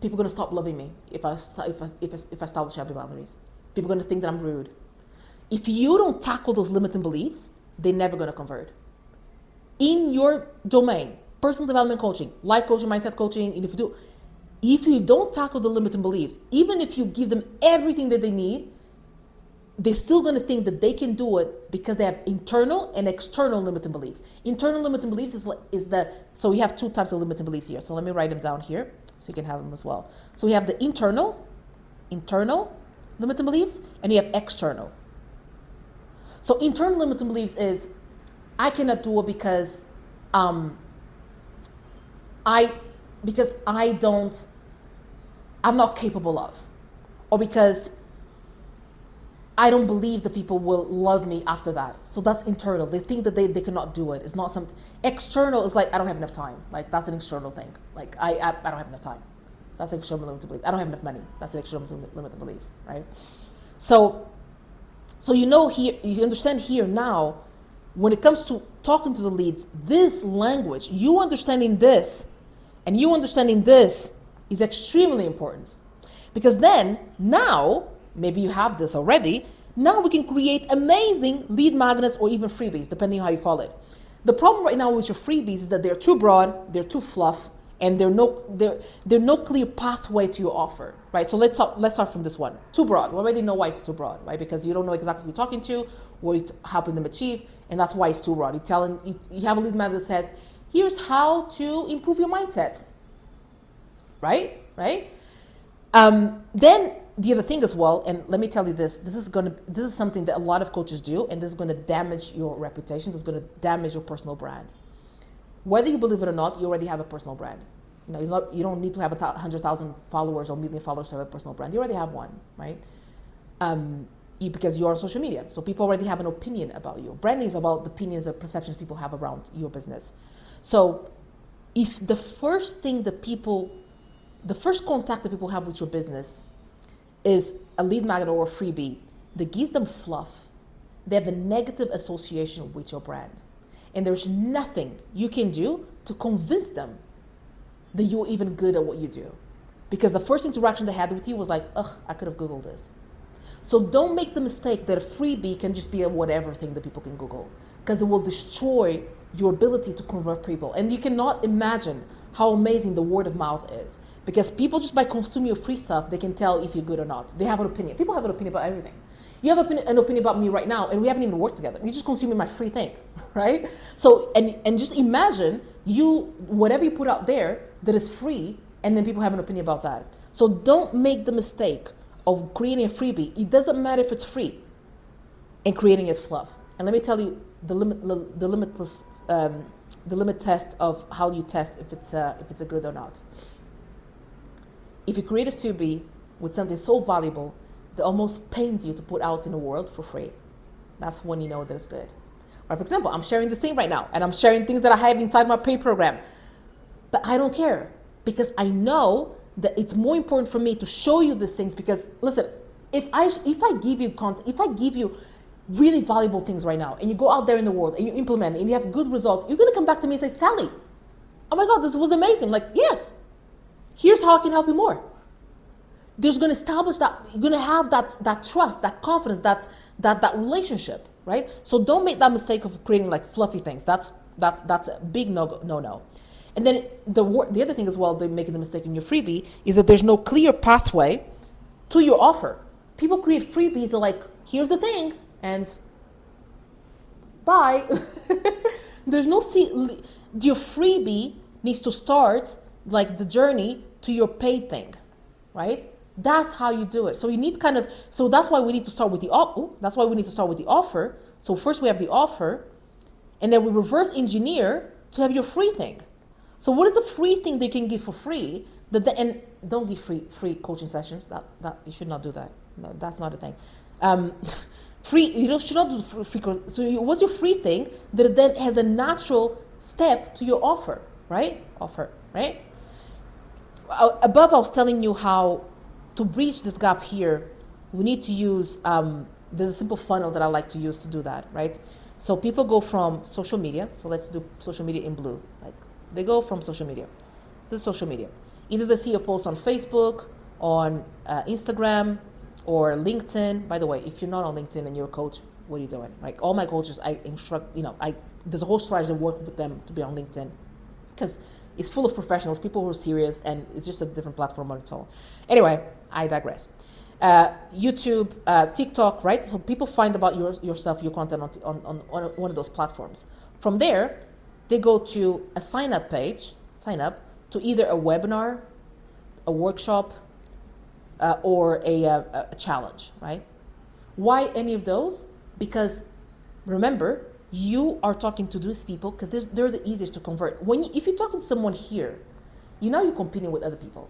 going to stop loving me if I establish healthy boundaries. People are going to think that I'm rude. If you don't tackle those limiting beliefs, they're never going to convert. In your domain, personal development coaching, life coaching, mindset coaching, and if you don't tackle the limiting beliefs, even if you give them everything that they need, they're still going to think that they can do it because they have internal and external limiting beliefs. Internal limiting beliefs so we have two types of limiting beliefs here. So let me write them down here so you can have them as well. So we have the internal limiting beliefs, and you have external. So internal limiting beliefs is, I cannot do it because I'm not capable of, or because I don't believe that people will love me after that. So that's internal. They think that they cannot do it. It's not something. External is like, I don't have enough time. Like, that's an external thing. Like, I don't have enough time. That's an external limited belief. I don't have enough money. That's an external limited belief, right? So here, you understand here now, when it comes to talking to the leads, this language, you understanding this and you understanding this is extremely important. Because then, now, maybe you have this already, now we can create amazing lead magnets or even freebies, depending on how you call it. The problem right now with your freebies is that they're too broad, they're too fluff, and they're no clear pathway to your offer, right? So let's start from this one. Too broad. We already know why it's too broad, right? Because you don't know exactly who you're talking to, what you're helping them achieve, and that's why it's too broad. You have a lead magnet that says, here's how to improve your mindset, right? Then the other thing as well, and let me tell you this is something that a lot of coaches do, and this is going to damage your reputation. This is going to damage your personal brand. Whether you believe it or not, you already have a personal brand. You don't need to have 100,000 followers or 1 million followers to have a personal brand. You already have one, right? Because you're on social media. So people already have an opinion about you. Branding is about the opinions or perceptions people have around your business. So if the first contact that people have with your business is a lead magnet or a freebie that gives them fluff, they have a negative association with your brand. And there's nothing you can do to convince them that you're even good at what you do. Because the first interaction they had with you was like, ugh, I could have Googled this. So don't make the mistake that a freebie can just be a whatever thing that people can Google, because it will destroy your ability to convert people. And you cannot imagine how amazing the word of mouth is, because people, just by consuming your free stuff, they can tell if you're good or not. They have an opinion. People have an opinion about everything. You have an opinion about me right now, and we haven't even worked together. You're just consuming my free thing, right? So, and just imagine whatever you put out there that is free, and then people have an opinion about that. So don't make the mistake of creating a freebie. It doesn't matter if it's free, and creating it fluff. And let me tell you the limit test of how you test if it's a good or not. If you create a freebie with something so valuable that almost pains you to put out in the world for free, that's when you know that it's good. Or for example, I'm sharing this thing right now, and I'm sharing things that I have inside my paid program, but I don't care, because I know that it's more important for me to show you these things. Because listen, if I give you content, if I give you really valuable things right now, and you go out there in the world and you implement it and you have good results, you're gonna come back to me and say, Sally, oh my God, this was amazing. Like, yes, here's how I can help you more. There's going to establish that, you're going to have that trust, that confidence, that relationship, right? So don't make that mistake of creating like fluffy things. That's a big no. And then the other thing as well, they're making the mistake in your freebie, is that there's no clear pathway to your offer. People create freebies, they're like, here's the thing, and bye. There's no your freebie needs to start like the journey to your paid thing, right? That's how you do it. So you need so that's why we need to start with the offer. So first we have the offer, and then we reverse engineer to have your free thing. So what is the free thing that you can give for free? And don't give free coaching sessions. That you should not do that. No, that's not a thing. Free, you should not do free. So what's your free thing that then has a natural step to your offer, right? Offer, right? Above, I was telling you how to breach this gap here, we need to use, there's a simple funnel that I like to use to do that, right? So people go from social media. So let's do social media in blue. Like they go from social media. This is social media. Either they see a post on Facebook, on Instagram, or LinkedIn. By the way, if you're not on LinkedIn and you're a coach, what are you doing? Like all my coaches, I instruct, there's a whole strategy to work with them to be on LinkedIn because it's full of professionals, people who are serious, and it's just a different platform on its own. Anyway, I digress. YouTube, TikTok, right? So people find about yourself, your content on one of those platforms. From there, they go to a sign-up page, sign up to either a webinar, a workshop, or a challenge, right? Why any of those? Because remember, you are talking to these people because they're the easiest to convert. If you're talking to someone here, you're competing with other people.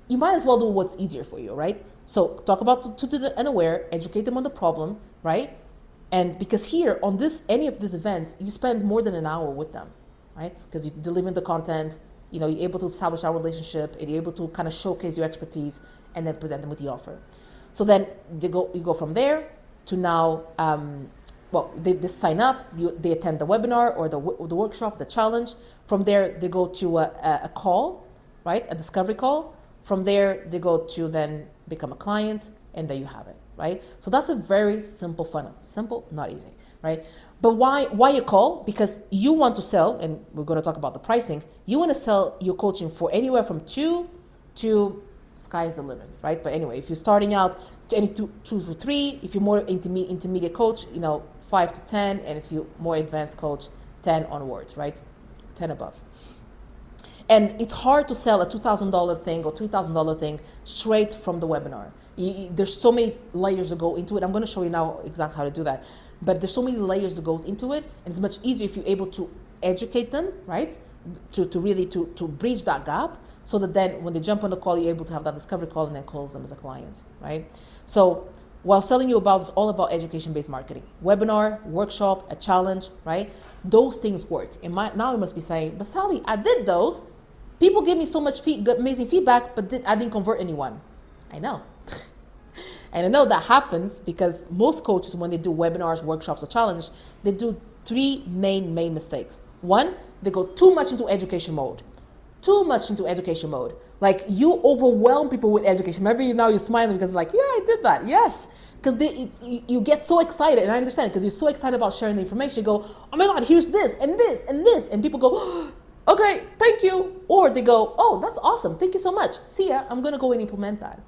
You might as well do what's easier for you, right? So talk about to the unaware, educate them on the problem, right? And because here on any of these events, you spend more than an hour with them, right? Because you're delivering the content, you're able to establish our relationship, and you're able to kind of showcase your expertise and then present them with the offer. So then you go from there to now, they sign up, they attend the webinar or the workshop, the challenge. From there, they go to a call, right? A discovery call. From there, they go to then become a client, and there you have it, right? So that's a very simple funnel. Simple, not easy, right? But why a call? Because you want to sell, and we're going to talk about the pricing. You want to sell your coaching for anywhere from 2 to sky's the limit, right? But anyway, if you're starting out, 2 to 3. If you're more intermediate coach, 5 to 10, and if you're more advanced coach, 10 onwards, right? 10 above. And it's hard to sell a $2,000 thing or $3,000 thing straight from the webinar. There's so many layers that go into it. I'm going to show you now exactly how to do that. But there's so many layers that goes into it, and it's much easier if you're able to educate them, right? To really bridge that gap, so that then when they jump on the call, you're able to have that discovery call and then close them as a client, right? So while telling you about, it's all about education-based marketing. Webinar, workshop, a challenge, right? Those things work. And now you must be saying, but Sally, I did those. People gave me so much amazing feedback, but I didn't convert anyone. I know. And I know that happens because most coaches, when they do webinars, workshops, or challenge, they do 3 main mistakes. 1, they go too much into education mode. Like you overwhelm people with education. Maybe now you're smiling because like, yeah, I did that. Yes. Because you get so excited, and I understand because you're so excited about sharing the information. You go, oh my God, here's this and this and this. And people go, oh, okay, thank you. Or they go, oh, that's awesome. Thank you so much. See ya. I'm going to go and implement that.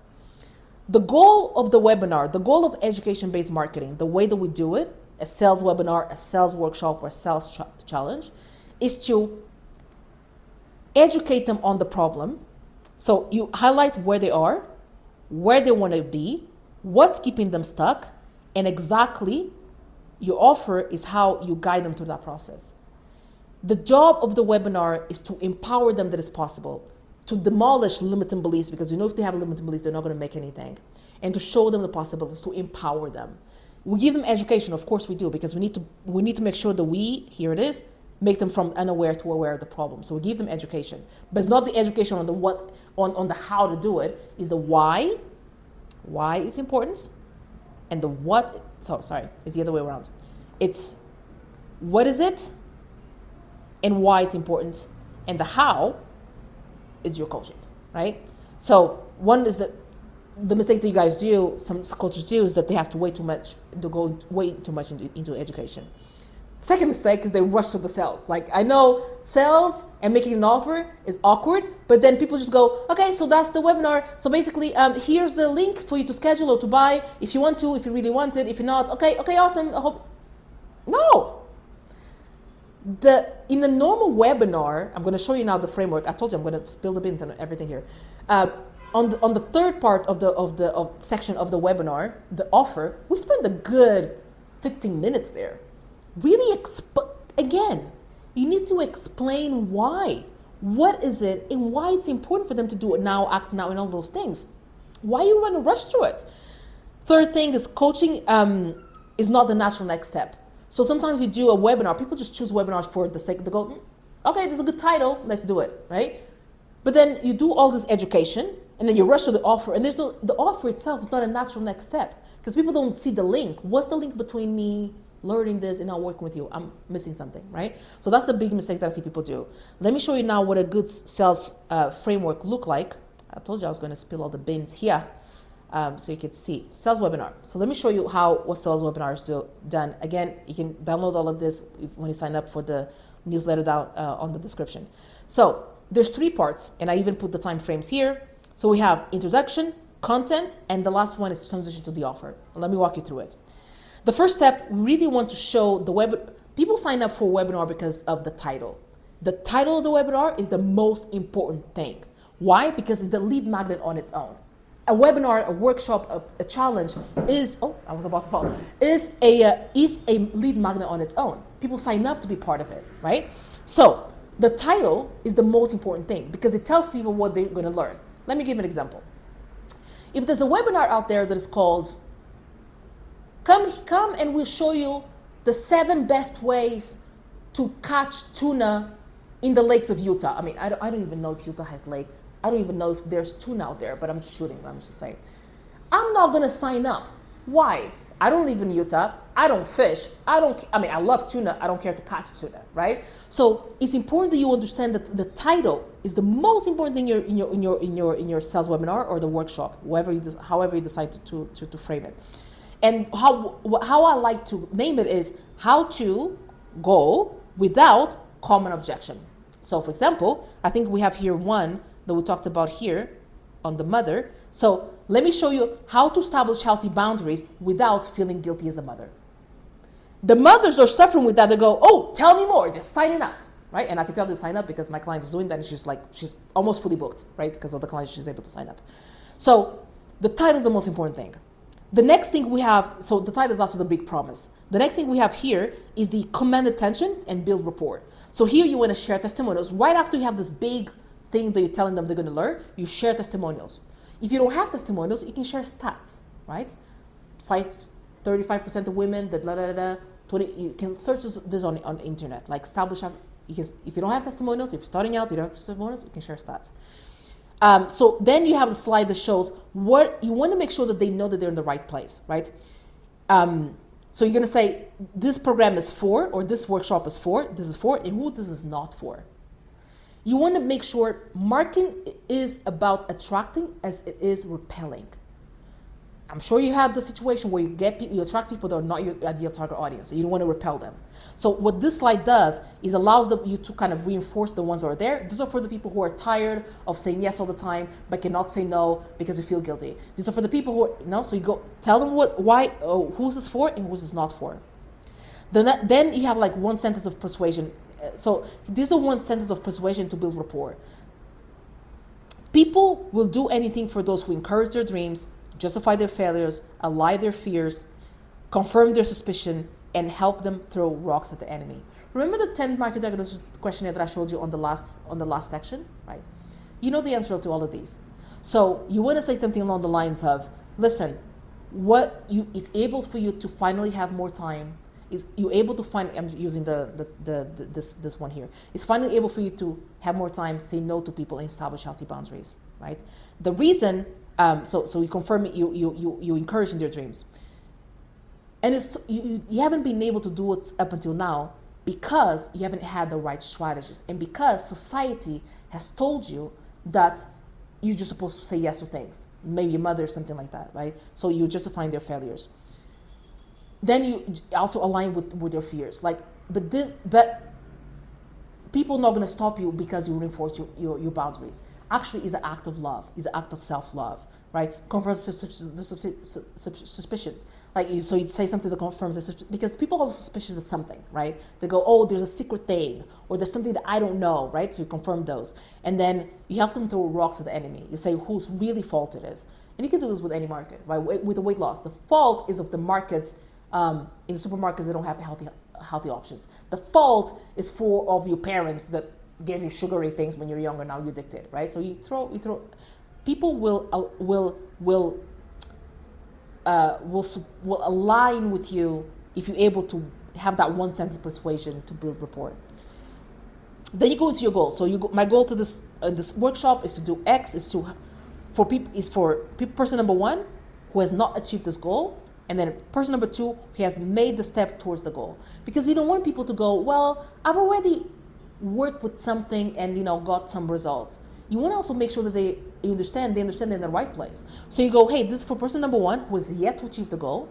The goal of the webinar, the goal of education-based marketing, the way that we do it, a sales webinar, a sales workshop, or a sales challenge, is to educate them on the problem. So you highlight where they are, where they want to be, what's keeping them stuck, and exactly your offer is how you guide them through that process. The job of the webinar is to empower them that it's possible, to demolish limiting beliefs, because if they have limiting beliefs, they're not going to make anything, and to show them the possibilities, to empower them. We give them education, of course we do, because we need to make sure that make them from unaware to aware of the problem. So we give them education, but it's not the education on the what, on the how to do it. Is the why it's important, and the what. It's the other way around. It's what is it, and why it's important, and the how is your coaching, right? So one is that the mistake that you guys do, some coaches do, is that they have to go way too much into education. Second mistake is they rush to the sales. Like, I know sales and making an offer is awkward, but then people just go, okay, so that's the webinar. So basically, here's the link for you to schedule or to buy if you want to, if you really want it. If you're not, okay, awesome. I hope. No. In the normal webinar, I'm going to show you now the framework. I told you I'm going to spill the beans and everything here. On the third part of the section of the webinar, the offer, we spend a good 15 minutes there. Really, again, you need to explain why. What is it and why it's important for them to do it now, act now, and all those things. Why you want to rush through it? Third thing is coaching is not the natural next step. So sometimes you do a webinar, people just choose webinars for the sake of the go, okay, this is a good title, let's do it, right? But then you do all this education, and then you rush to the offer, and the offer itself is not a natural next step, because people don't see the link. What's the link between me learning this and now working with you? I'm missing something, right? So that's the big mistake that I see people do. Let me show you now what a good sales framework look like. I told you I was going to spill all the beans here, so you can see sales webinar. So let me show you what sales webinars done. Again, you can download all of this when you sign up for the newsletter down on the description. So there's 3 parts, and I even put the time frames here. So we have introduction, content, and the last one is transition to the offer. Let me walk you through it. The first step, we really want to show people sign up for a webinar because of the title. The title of the webinar is the most important thing. Why? Because it's the lead magnet on its own. A webinar, a workshop, a challenge is a lead magnet on its own. People sign up to be part of it, right? So the title is the most important thing because it tells people what they're going to learn. Let me give you an example. If there's a webinar out there that is called Come and we'll show you the 7 best ways to catch tuna in the lakes of Utah. I mean, I don't even know if Utah has lakes. I don't even know if there's tuna out there, but I'm just saying. I'm not going to sign up. Why? I don't live in Utah. I don't fish. I love tuna. I don't care to catch tuna, right? So it's important that you understand that the title is the most important thing in your sales webinar or the workshop, however you decide to frame it. And how I like to name it is how to go without common objection. So for example, I think we have here one that we talked about here on the mother. So let me show you how to establish healthy boundaries without feeling guilty as a mother. The mothers are suffering with that. They go, oh, tell me more. They're signing up, right? And I can tell they sign up because my client is doing that and she's almost fully booked, right? Because of the clients she's able to sign up. So the title is the most important thing. The next thing we have, so the title is also the big promise. The next thing we have here is the command attention and build rapport. So here you want to share testimonials. Right after you have this big thing that you're telling them they're going to learn, you share testimonials. If you don't have testimonials, you can share stats, right? 35% of women, 20, you can search this on the internet, like establish, because if you don't have testimonials, if you're starting out, you don't have testimonials, you can share stats. So then you have the slide that shows what you want to make sure that they know that they're in the right place, right? So you're going to say this program is for, or this workshop is for, this is for, and who this is not for. You want to make sure marketing is about attracting as it is repelling. I'm sure you have the situation where you attract people that are not your ideal target audience. So you don't want to repel them. So what this slide does is allows you to kind of reinforce the ones that are there. These are for the people who are tired of saying yes all the time, but cannot say no because you feel guilty. These are for the people who are, so you go tell them who's this for and who's this not for. Then you have like one sentence of persuasion. So this is one sentence of persuasion to build rapport. People will do anything for those who encourage their dreams, justify their failures, ally their fears, confirm their suspicion, and help them throw rocks at the enemy. Remember the 10 market diagnosis questionnaire that I showed you on the last section, right? You know the answer to all of these. So you want to say something along the lines of, listen, it's able for you to finally have more time. Is you able to find? I'm using this one here. It's finally able for you to have more time, say no to people, and establish healthy boundaries, right? The reason. So you confirm you encourage in their dreams, and you haven't been able to do it up until now because you haven't had the right strategies, and because society has told you that you're just supposed to say yes to things, maybe your mother or something like that, right? So you're justifying their failures. Then you also align with their fears, but people are not going to stop you because you reinforce your boundaries. Actually, is an act of love, is an act of self-love, right? Confirms the suspicions. So you'd say something that confirms the because people are suspicious of something, right? They go, oh, there's a secret thing, or there's something that I don't know, right? So you confirm those. And then you help them throw rocks at the enemy. You say whose really fault it is. And you can do this with any market, right? With the weight loss. The fault is of the markets, in the supermarkets, they don't have healthy options. The fault is of your parents that gave you sugary things when you're younger, now you're addicted, right? So you throw. People will will align with you if you're able to have that one sentence persuasion to build rapport. Then you go into your goal. So my goal to this workshop is to do X, for person number one who has not achieved this goal, and then person number two who has made the step towards the goal. Because you don't want people to go, well, I've already worked with something and got some results. You want to also make sure that they understand they're in the right place. So you go, hey, this is for person number one who has yet to achieve the goal,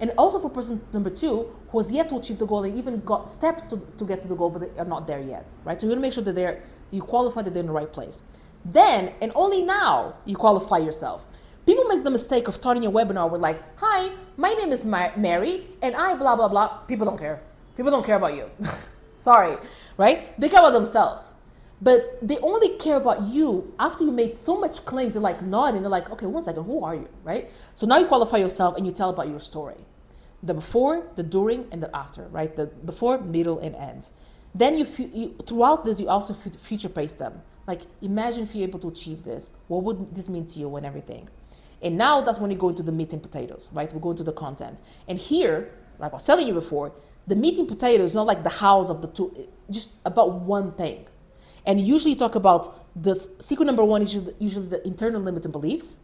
and also for person number two who has yet to achieve the goal and even got steps to get to the goal, but they are not there yet, right? So you want to make sure that you qualify that they're in the right place. Then, and only now, you qualify yourself. People make the mistake of starting a webinar with like, hi, my name is Mary, and I blah, blah, blah. People don't care. People don't care about you. Sorry, right? They care about themselves. But they only care about you after you made so much claims. They're like nodding. They're like, okay, 1 second, who are you, right? So now you qualify yourself and you tell about your story. The before, the during, and the after, right? The before, middle, and end. Then you throughout this, you also future pace them. Like, imagine if you're able to achieve this. What would this mean to you and everything? And now that's when you go into the meat and potatoes, right? We go into the content. And here, like I was telling you before, the meat and potatoes is not like the house of the two, just about one thing. And usually you talk about the secret number one is usually the internal limiting beliefs.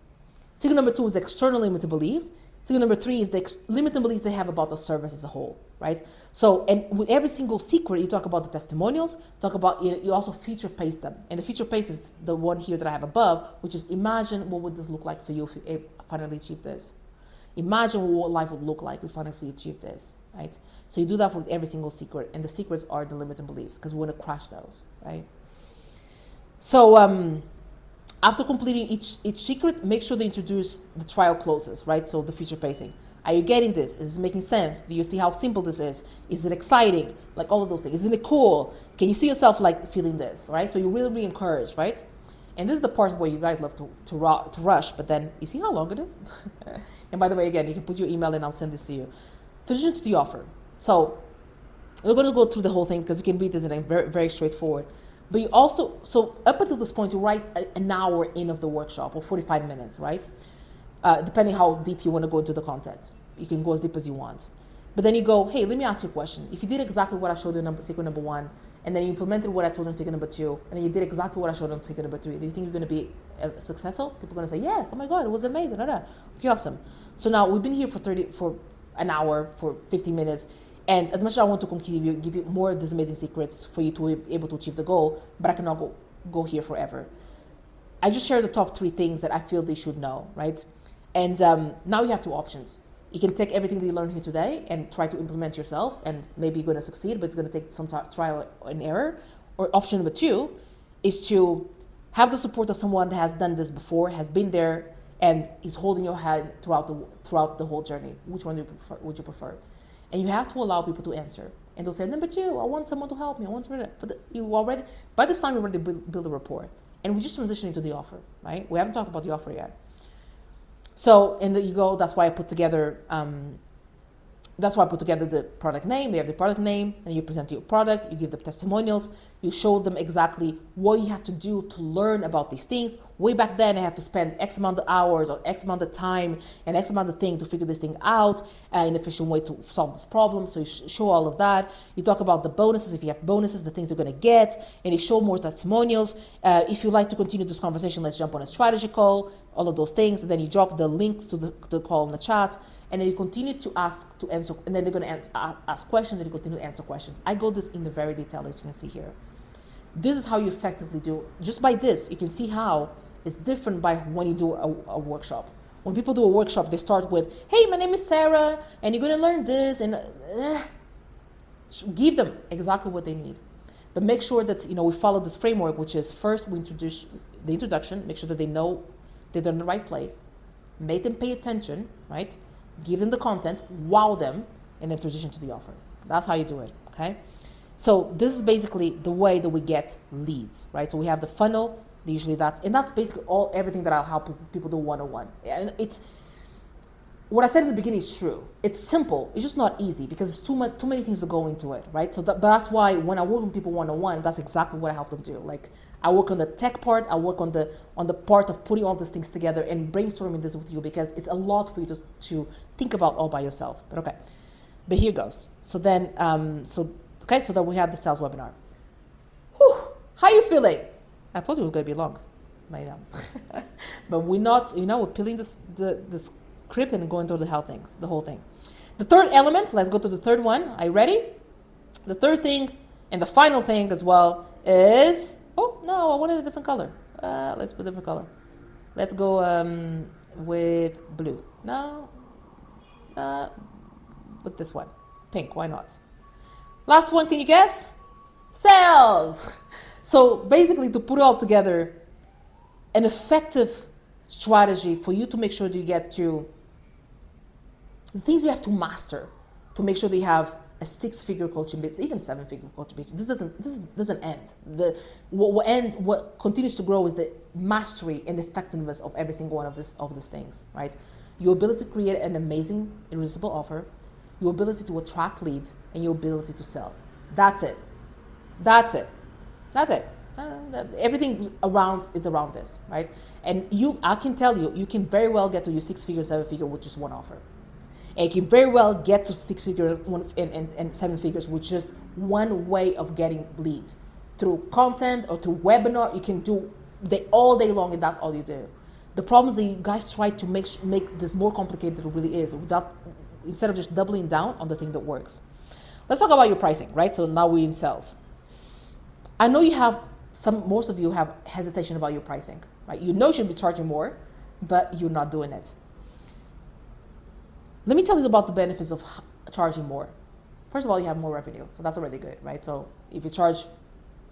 Secret number two is external limiting beliefs. Secret number three is the limiting beliefs they have about the service as a whole, right? So, and with every single secret, you talk about the testimonials, you also feature pace them. And the feature pace is the one here that I have above, which is imagine what would this look like for you if you finally achieve this. Imagine what life would look like if you finally achieve this, right? So you do that for every single secret, and the secrets are the limiting beliefs because we want to crush those, right? So after completing each secret, make sure they introduce the trial closes, right? So the feature pacing. Are you getting this? Is this making sense? Do you see how simple this is? Is it exciting? Like all of those things. Isn't it cool? Can you see yourself like feeling this, right? So you really be encouraged, right? And this is the part where you guys love to rush, but then you see how long it is? And by the way, again, you can put your email and I'll send this to you. Transition to the offer. So we're going to go through the whole thing because you can read this in a very, very straightforward. But you also, so up until this point, you write an hour in of the workshop or 45 minutes, right? Depending how deep you want to go into the content. You can go as deep as you want. But then you go, hey, let me ask you a question. If you did exactly what I showed you in secret number one, and then you implemented what I told you in secret number two, and then you did exactly what I showed you in secret number three, do you think you're going to be successful? People are going to say, yes, oh my God, it was amazing. Okay, awesome. So now we've been here for an hour, for 50 minutes. And as much as I want to continue give you more of these amazing secrets for you to be able to achieve the goal, but I cannot go here forever. I just share the top 3 things that I feel they should know, right? And now you have 2 options. You can take everything that you learned here today and try to implement yourself, and maybe you're going to succeed, but it's going to take some trial and error. Or option number 2 is to have the support of someone that has done this before, has been there, and is holding your hand throughout the whole journey. Which one would you prefer? And you have to allow people to answer. And they'll say, number 2, I want someone to help me. I want someone to... But by this time, you already build a rapport. And we just transitioning to the offer, right? We haven't talked about the offer yet. So, and then you go, that's why I put together the product name. They have the product name, and you present your product, you give them testimonials, you show them exactly what you have to do to learn about these things. Way back then, I had to spend X amount of hours or X amount of time and X amount of things to figure this thing out in an efficient way to solve this problem. So you show all of that. You talk about the bonuses, if you have bonuses, the things you're going to get, and you show more testimonials. If you like to continue this conversation, let's jump on a strategy call, all of those things. And then you drop the link to the call in the chat. And then you continue to answer, and then they're going to ask questions, and you continue to answer questions. I go this in the very detail, as you can see here. This is how you effectively do. Just by this, you can see how it's different by when you do a workshop. When people do a workshop, they start with, hey, my name is Sarah, and you're going to learn this, and give them exactly what they need. But make sure that, we follow this framework, which is first we introduce the introduction, make sure that they know that they're in the right place, make them pay attention, right? Give them the content, wow them, and then transition to the offer. That's how you do it, okay? So this is basically the way that we get leads, right? So we have the funnel, usually that's basically everything that I'll help people do one-on-one. And it's, what I said in the beginning is true. It's simple, it's just not easy because it's too many things to go into it, right? So that's why when I work with people one-on-one, that's exactly what I help them do. Like, I work on the tech part. I work on the part of putting all these things together and brainstorming this with you, because it's a lot for you to think about all by yourself. But okay, but here goes. So then, so then we have the sales webinar. Whew, how you feeling? I told you it was going to be long. I know. But we're not, we're peeling the script and going through the whole thing. The third element, let's go to the third one. Are you ready? The third thing and the final thing as well is, oh no, I wanted a different color. Let's put a different color. Let's go with blue. No, with this one. Pink, why not? Last one, can you guess? Sales. So basically, to put it all together, an effective strategy for you to make sure that you get to the things you have to master to make sure that you have a 6-figure coaching business, even 7-figure coaching business. This doesn't end. What continues to grow is the mastery and effectiveness of every single one of these things, right? Your ability to create an amazing, irresistible offer, your ability to attract leads, and your ability to sell. That's it. Everything around is around this, right? And I can tell you can very well get to your 6-figure, 7-figure with just one offer. And you can very well get to 6-figure and 7 figures with just one way of getting leads. Through content or through webinar, you can do all day long, and that's all you do. The problem is that you guys try to make this more complicated than it really is, instead of just doubling down on the thing that works. Let's talk about your pricing, right? So now we're in sales. I know most of you have hesitation about your pricing, right? You know you should be charging more, but you're not doing it. Let me tell you about the benefits of charging more. First of all, you have more revenue, so that's already good, right? So if you charge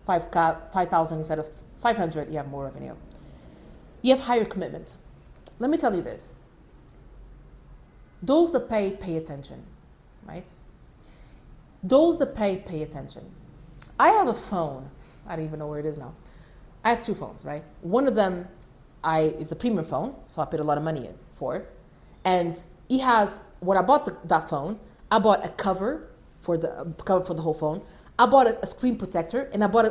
5,000 instead of 500, you have more revenue. You have higher commitments. Let me tell you this. Those that pay attention, right? Those that pay attention. I have a phone. I don't even know where it is now. I have 2 phones, right? One of them is a premium phone, so I paid a lot of money for it. And it has, when I bought that phone, I bought a cover for the whole phone. I bought a screen protector, and I bought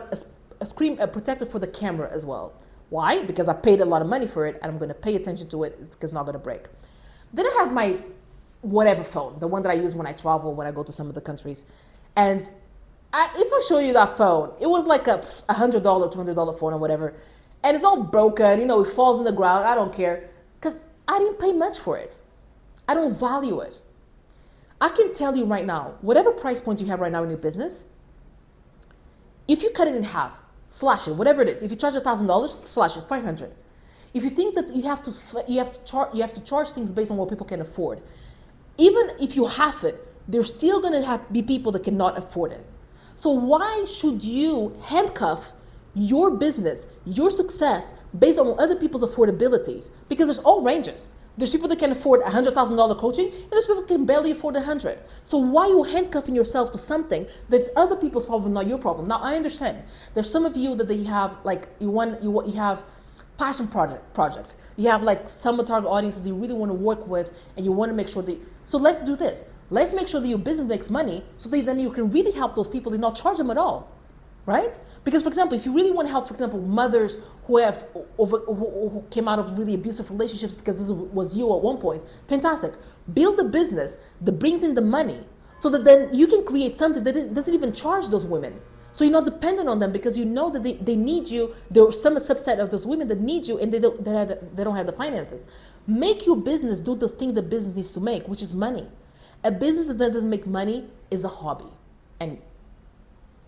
a screen protector for the camera as well. Why? Because I paid a lot of money for it, and I'm going to pay attention to it because it's not going to break. Then I have my whatever phone, the one that I use when I travel, when I go to some of the countries. And if I show you that phone, it was like a $100, $200 phone or whatever. And it's all broken, it falls in the ground. I don't care because I didn't pay much for it. I don't value it. I can tell you right now, whatever price point you have right now in your business, if you cut it in half, slash it, whatever it is. If you charge $1,000, slash it, 500. If you think that you have to charge things based on what people can afford, even if you half it, there's still going to be people that cannot afford it. So why should you handcuff your business, your success, based on other people's affordabilities? Because there's all ranges. There's people that can afford $100,000 coaching, and there's people that can barely afford 100. So why are you handcuffing yourself to something that's other people's problem, not your problem? Now I understand. There's some of you that you have you have passion projects. You have some target audiences you really want to work with, and you want to make sure that. So let's do this. Let's make sure that your business makes money, so that then you can really help those people and not charge them at all. Right? Because, for example, if you really want to help, for example, mothers who came out of really abusive relationships because this was you at one point, fantastic. Build a business that brings in the money so that then you can create something that doesn't even charge those women. So you're not dependent on them because you know that they need you. There are some subset of those women that need you and they don't have the finances. Make your business do the thing the business needs to make, which is money. A business that doesn't make money is a hobby. And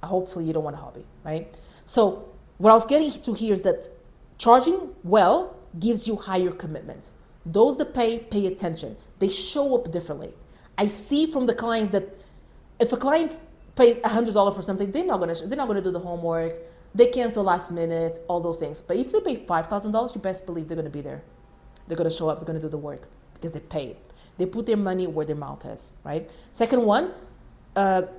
hopefully you don't want a hobby, right? So what I was getting to here is that charging well gives you higher commitments. Those that pay attention. They show up differently. I see from the clients that if a client pays $100 for something, they're not gonna do the homework. They cancel last minute, all those things. But if they pay $5,000, you best believe they're gonna be there. They're gonna show up. They're gonna do the work because they paid. They put their money where their mouth is, right? Second one,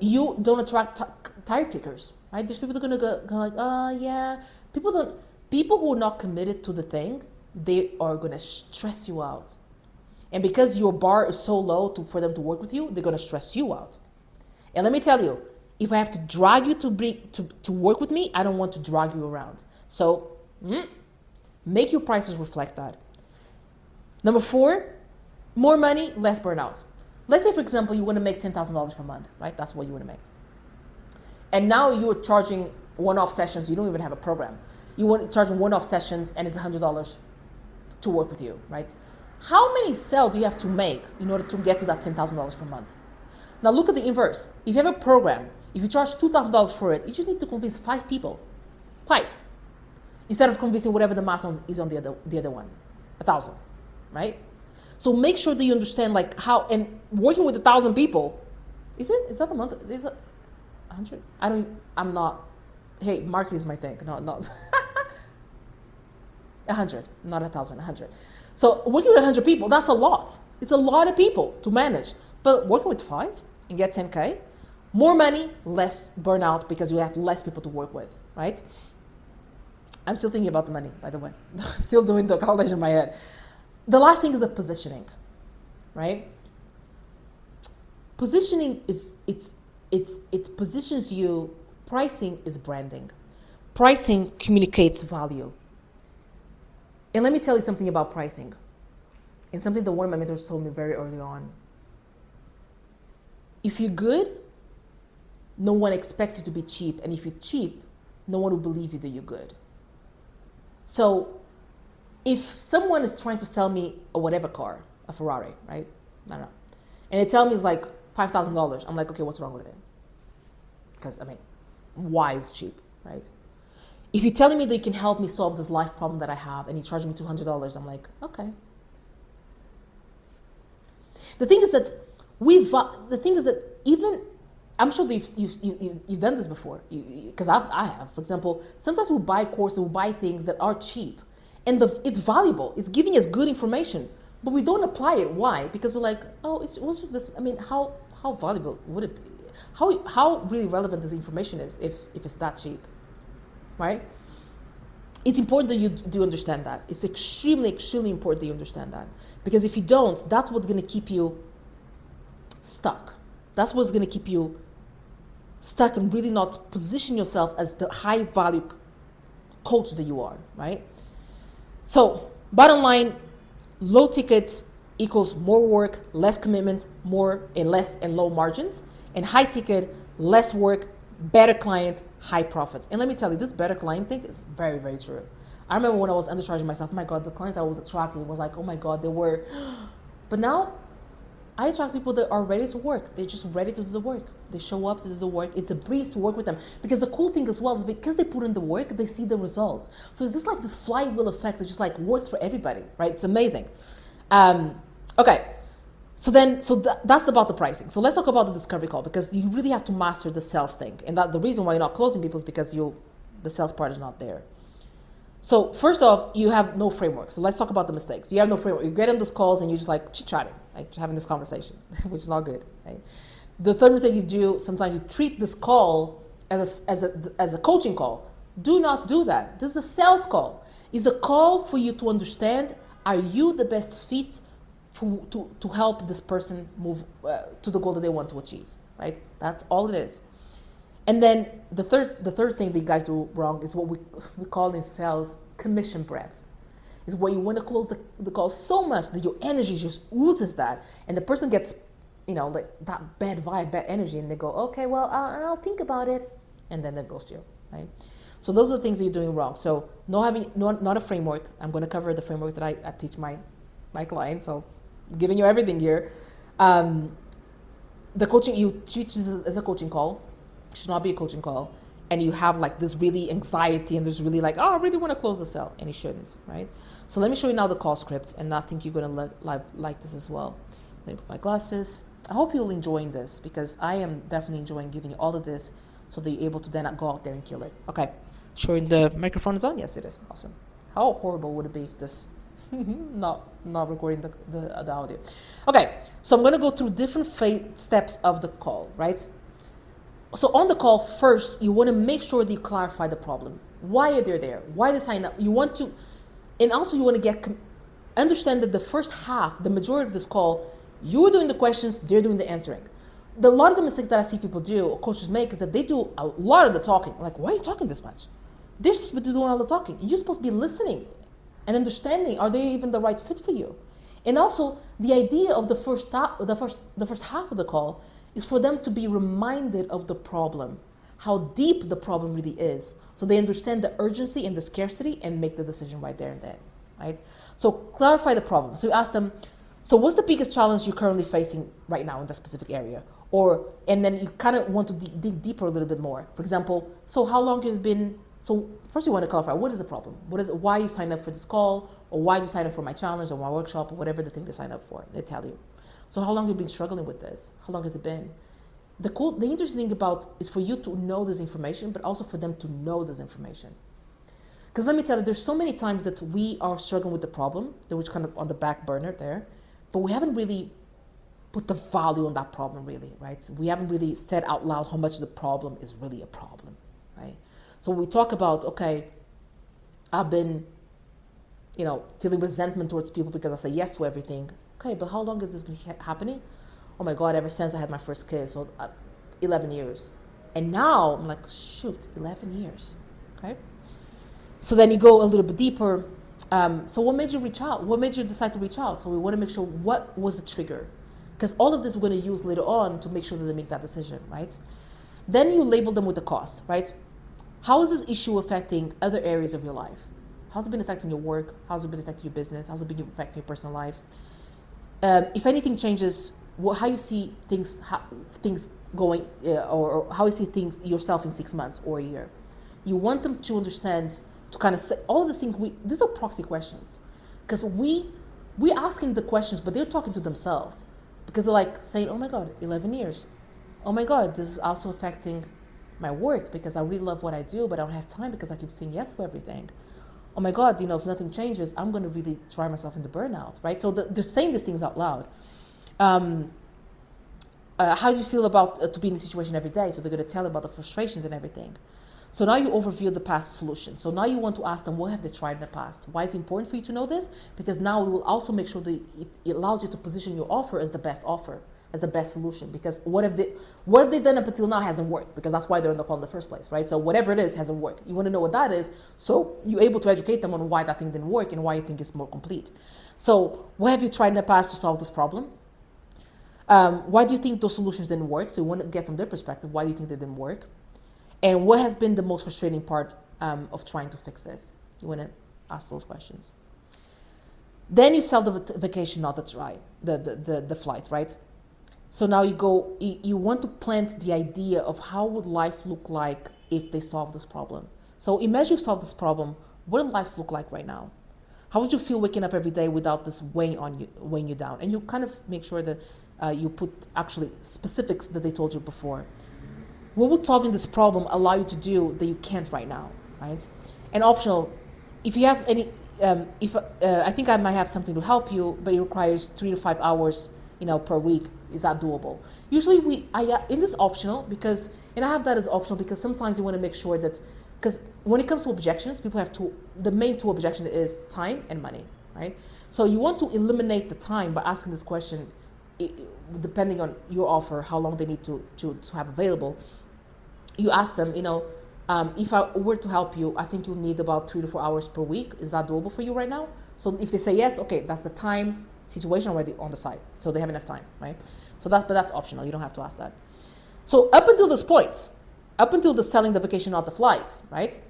you don't attract tire kickers, right? There's people that are gonna go like, oh yeah. People who are not committed to the thing, they are gonna stress you out. And because your bar is so low for them to work with you, they're gonna stress you out. And let me tell you, if I have to drag you to work with me, I don't want to drag you around. So make your prices reflect that. Number 4, more money, less burnout. Let's say, for example, you want to make $10,000 per month, right? That's what you want to make. And now you're charging one-off sessions. You don't even have a program. You want to charge one-off sessions and it's $100 to work with you, right? How many sales do you have to make in order to get to that $10,000 per month? Now look at the inverse. If you have a program, if you charge $2,000 for it, you just need to convince 5 people. 5. Instead of convincing whatever the math is on the other one. 1,000, right? So make sure that you understand like how, and working with 1,000 people, is that the month? Is it 100? I'm not, hey, marketing is my thing. No, not 100, not 1,000, 100. So working with 100 people, that's a lot. It's a lot of people to manage. But working with 5 and get 10K, more money, less burnout because you have less people to work with, right? I'm still thinking about the money, by the way. Still doing the calculation in my head. The last thing is the positioning, right? Positioning it positions you. Pricing is branding. Pricing communicates value. And let me tell you something about pricing. And something that one of my mentors told me very early on. If you're good, no one expects you to be cheap. And if you're cheap, no one will believe you that you're good. So if someone is trying to sell me a whatever car, a Ferrari, right? I don't know. And they tell me it's like $5,000. I'm like, okay, what's wrong with it? Because, why is cheap, right? If you're telling me that you can help me solve this life problem that I have and you charge me $200, I'm like, okay. The thing is that even, I'm sure that you've done this before, because I have. For example, sometimes we buy courses, we buy things that are cheap, and it's valuable. It's giving us good information, but we don't apply it. Why? Because we're like, oh, it was just this. How valuable would it be? How really relevant this information is if it's that cheap, right? It's important that you do understand that. It's extremely, extremely important that you understand that. Because if you don't, that's what's going to keep you stuck. That's what's going to keep you stuck and really not position yourself as the high value coach that you are, right? So bottom line, low ticket equals more work, less commitment, more and less and low margins. And high ticket, less work, better clients, high profits. And let me tell you, this better client thing is very, very true. I remember when I was undercharging myself, oh my God, the clients I was attracting was like, oh my God, they were. But now I attract people that are ready to work. They're just ready to do the work. They show up to do the work. It's a breeze to work with them. Because the cool thing as well is because they put in the work, they see the results. So it's just like this flywheel effect that just like works for everybody, right? It's amazing. Okay. So that's about the pricing. So let's talk about the discovery call, because you really have to master the sales thing. And that the reason why you're not closing people is because the sales part is not there. So first off, you have no framework. So let's talk about the mistakes. You have no framework. You get on those calls and you're just like chit-chatting, like having this conversation, which is not good. Right? The third mistake you do, sometimes you treat this call as a coaching call. Do not do that. This is a sales call. It's a call for you to understand, are you the best fit to help this person move to the goal that they want to achieve, right? That's all it is. And then the third thing that you guys do wrong is what we call in sales commission breath. Is where you want to close the call so much that your energy just oozes that, and the person gets, like that bad vibe, bad energy, and they go, okay, well, I'll think about it, and then that goes to you, right? So those are the things that you're doing wrong. So not a framework. I'm going to cover the framework that I teach my clients. So I'm giving you everything here. The coaching you teach as a coaching call. It should not be a coaching call. And you have like this really anxiety and there's really like, I really want to close the sale, and you shouldn't, right? So let me show you now the call script, and I think you're going to like this as well. Let me put my glasses. I hope you'll enjoying this, because I am definitely enjoying giving you all of this so that you're able to then go out there and kill it. Okay, showing the microphone is on? Yes, it is. Awesome. How horrible would it be if this not recording the audio? Okay, so I'm going to go through different steps of the call, right? So on the call, first, you want to make sure that you clarify the problem. Why are they there? Why they sign up? You want to, and also you want to understand that the first half, the majority of this call, you're doing the questions, they're doing the answering. A lot of the mistakes that I see people do, or coaches make, is that they do a lot of the talking. Like, why are you talking this much? They're supposed to be doing all the talking. You're supposed to be listening and understanding. Are they even the right fit for you? And also, the idea of the first half of the call is for them to be reminded of the problem, how deep the problem really is, so they understand the urgency and the scarcity and make the decision right there and then, right? So clarify the problem. So you ask them, so what's the biggest challenge you're currently facing right now in that specific area? And then you kind of want to dig deeper a little bit more. For example, so how long have you been, so first you want to clarify, what is the problem? Why you signed up for this call, or why you signed up for my challenge or my workshop, or whatever the thing they sign up for, they tell you. So how long have you been struggling with this? How long has it been? The interesting thing about is for you to know this information, but also for them to know this information. Because let me tell you, there's so many times that we are struggling with the problem, which kind of on the back burner there, but we haven't really put the value on that problem really, right? So we haven't really said out loud how much the problem is really a problem, right? So we talk about, okay, I've been, feeling resentment towards people because I say yes to everything. Okay, but how long has this been happening? Oh my God, ever since I had my first kid, so 11 years. And now I'm like, shoot, 11 years, okay? So then you go a little bit deeper. So what made you reach out? What made you decide to reach out? So we want to make sure what was the trigger? Because all of this we're going to use later on to make sure that they make that decision, right? Then you label them with the cost, right? How is this issue affecting other areas of your life? How's it been affecting your work? How's it been affecting your business? How's it been affecting your personal life? If anything changes, how you see things going, or how you see things yourself in 6 months or a year. You want them to understand, to kind of say all of these things. These are proxy questions, because we're asking the questions, but they're talking to themselves, because they're like saying, oh my God, 11 years. Oh my God, this is also affecting my work because I really love what I do, but I don't have time because I keep saying yes for everything. Oh my God, if nothing changes, I'm going to really drive myself into burnout, right? So they're saying these things out loud. How do you feel about to be in the situation every day? So they're going to tell about the frustrations and everything. So now you overview the past solution. So now you want to ask them, what have they tried in the past? Why is it important for you to know this? Because now we will also make sure that it allows you to position your offer as the best offer, as the best solution. Because what have they done up until now hasn't worked, because that's why they're in the call in the first place, right? So whatever it is hasn't worked. You want to know what that is, so you're able to educate them on why that thing didn't work and why you think it's more complete. So what have you tried in the past to solve this problem? Why do you think those solutions didn't work? So you want to get from their perspective, why do you think they didn't work? And what has been the most frustrating part of trying to fix this? You want to ask those questions. Then you sell the vacation, not the flight, right? So now you want to plant the idea of how would life look like if they solve this problem. So imagine you've solved this problem. What would life look like right now? How would you feel waking up every day without this weighing you down? And you kind of make sure that you put actually specifics that they told you before. What would solving this problem allow you to do that you can't right now, right? And optional, if you have any, I think I might have something to help you, but it requires 3 to 5 hours, per week. Is that doable? Usually in this optional, and I have that as optional because sometimes you want to make sure that, because when it comes to objections, people have the main two objections is time and money, right? So you want to eliminate the time by asking this question, depending on your offer, how long they need to have available. You ask them, if I were to help you, I think you'll need about 3 to 4 hours per week. Is that doable for you right now? So if they say yes, okay, that's the time situation already on the side. So they have enough time, right? But that's optional. You don't have to ask that. So up until this point, up until the selling the vacation, not the flights, right?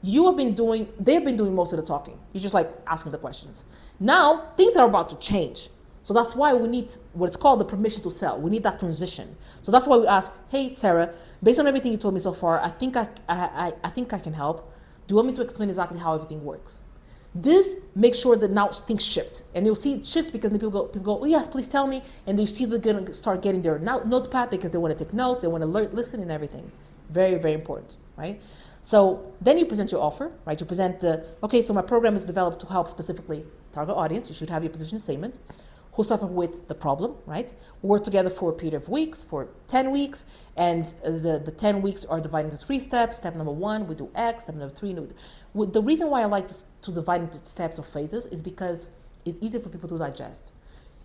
They've been doing most of the talking. You're just like asking the questions. Now things are about to change. So that's why we need what's called the permission to sell. We need that transition. So that's why we ask, hey, Sarah, based on everything you told me so far, I think I can help. Do you want me to explain exactly how everything works? This makes sure that now things shift. And you'll see it shifts because people go, oh yes, please tell me. And you see they're going to start getting their notepad because they want to take note, they want to listen and everything. Very, very important, right? So then you present your offer, right? You present so my program is developed to help specifically target audience. You should have your position statement. Who suffer with the problem, right? We work together for a period of weeks, for 10 weeks, and the 10 weeks are divided into 3 steps. Step number 1, we do X. Step number 3, the reason why I like to divide into steps or phases is because it's easy for people to digest.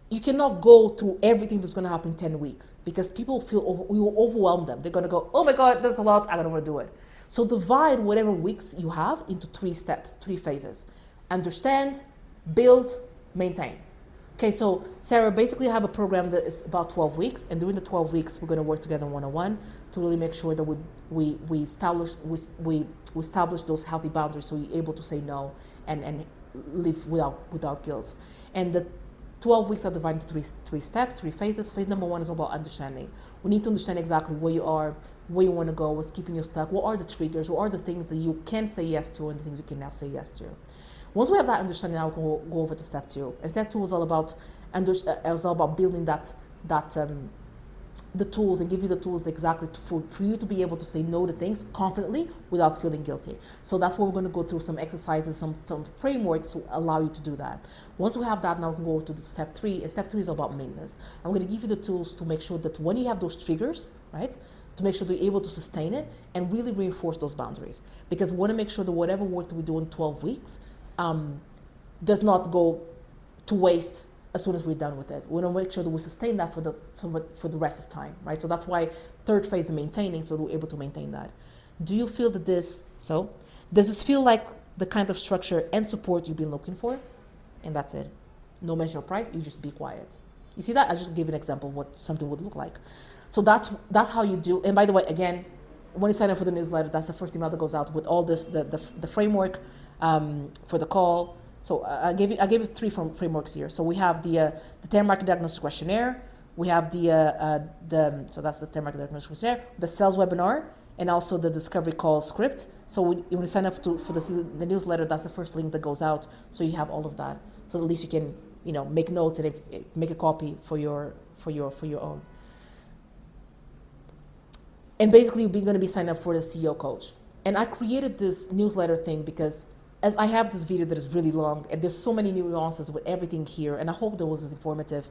You cannot go through everything that's going to happen in 10 weeks because people we will overwhelm them. They're going to go, oh my God, that's a lot, I don't want to do it. So divide whatever weeks you have into 3 steps, 3 phases. Understand, build, maintain. Okay, so Sarah, basically I have a program that is about 12 weeks, and during the 12 weeks, we're going to work together one-on-one to really make sure that we establish those healthy boundaries, so you're able to say no and live without guilt. And the 12 weeks are divided into three steps, 3 phases. Phase number 1 is about understanding. We need to understand exactly where you are, where you want to go, what's keeping you stuck, what are the triggers, what are the things that you can say yes to, and the things you cannot say yes to. Once we have that understanding, now we'll go over to step 2. And step 2 is all about building the tools, and give you the tools exactly for you to be able to say no to things confidently without feeling guilty. So that's what we're going to go through, some exercises, some frameworks to allow you to do that. Once we have that, now we can go to step 3. And step 3 is about maintenance. I'm going to give you the tools to make sure that when you have those triggers, right, to make sure that you're able to sustain it and really reinforce those boundaries. Because we want to make sure that whatever work that we do in 12 weeks does not go to waste as soon as we're done with it. We want to make sure that we sustain that for the rest of time, right? So that's why 3rd phase is maintaining, so that we're able to maintain that. Do you feel that does this feel like the kind of structure and support you've been looking for? And that's it. No measure of price, you just be quiet. You see that? I just gave an example of what something would look like. So that's how you do. And by the way, again, when you sign up for the newsletter, that's the first email that goes out with all this, the framework for the call. So I gave you 3 frameworks here. So we have the 10 market diagnosis questionnaire. We have so that's the 10 market diagnosis questionnaire, the sales webinar, and also the discovery call script. So when you sign up for the newsletter, that's the first link that goes out. So you have all of that. So at least you can make notes and make a copy for your own. And basically, you're going to be signed up for the CEO coach. And I created this newsletter thing because as I have this video that is really long, and there's so many nuances with everything here, and I hope that was informative.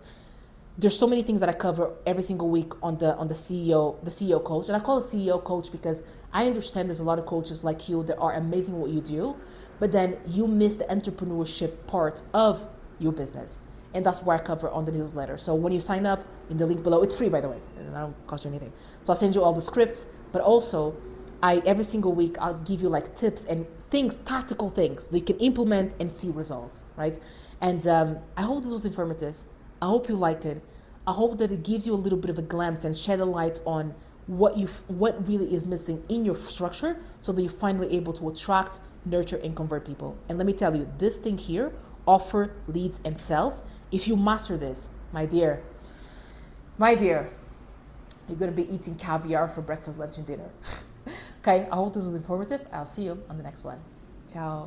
There's so many things that I cover every single week on the CEO coach. And I call it CEO coach because I understand there's a lot of coaches like you that are amazing at what you do, but then you miss the entrepreneurship part of your business. And that's where I cover on the newsletter. So when you sign up, in the link below, it's free, by the way, and I don't cost you anything. So I'll send you all the scripts, but also every single week I'll give you like tips and things, tactical things that you can implement and see results, right? And I hope this was informative. I hope you like it. I hope that it gives you a little bit of a glimpse and shed a light on what really is missing in your structure, so that you're finally able to attract, nurture, and convert people. And let me tell you, this thing here, offer, leads, and sales, if you master this, my dear, you're going to be eating caviar for breakfast, lunch, and dinner. Okay, I hope this was informative. I'll see you on the next one. Ciao.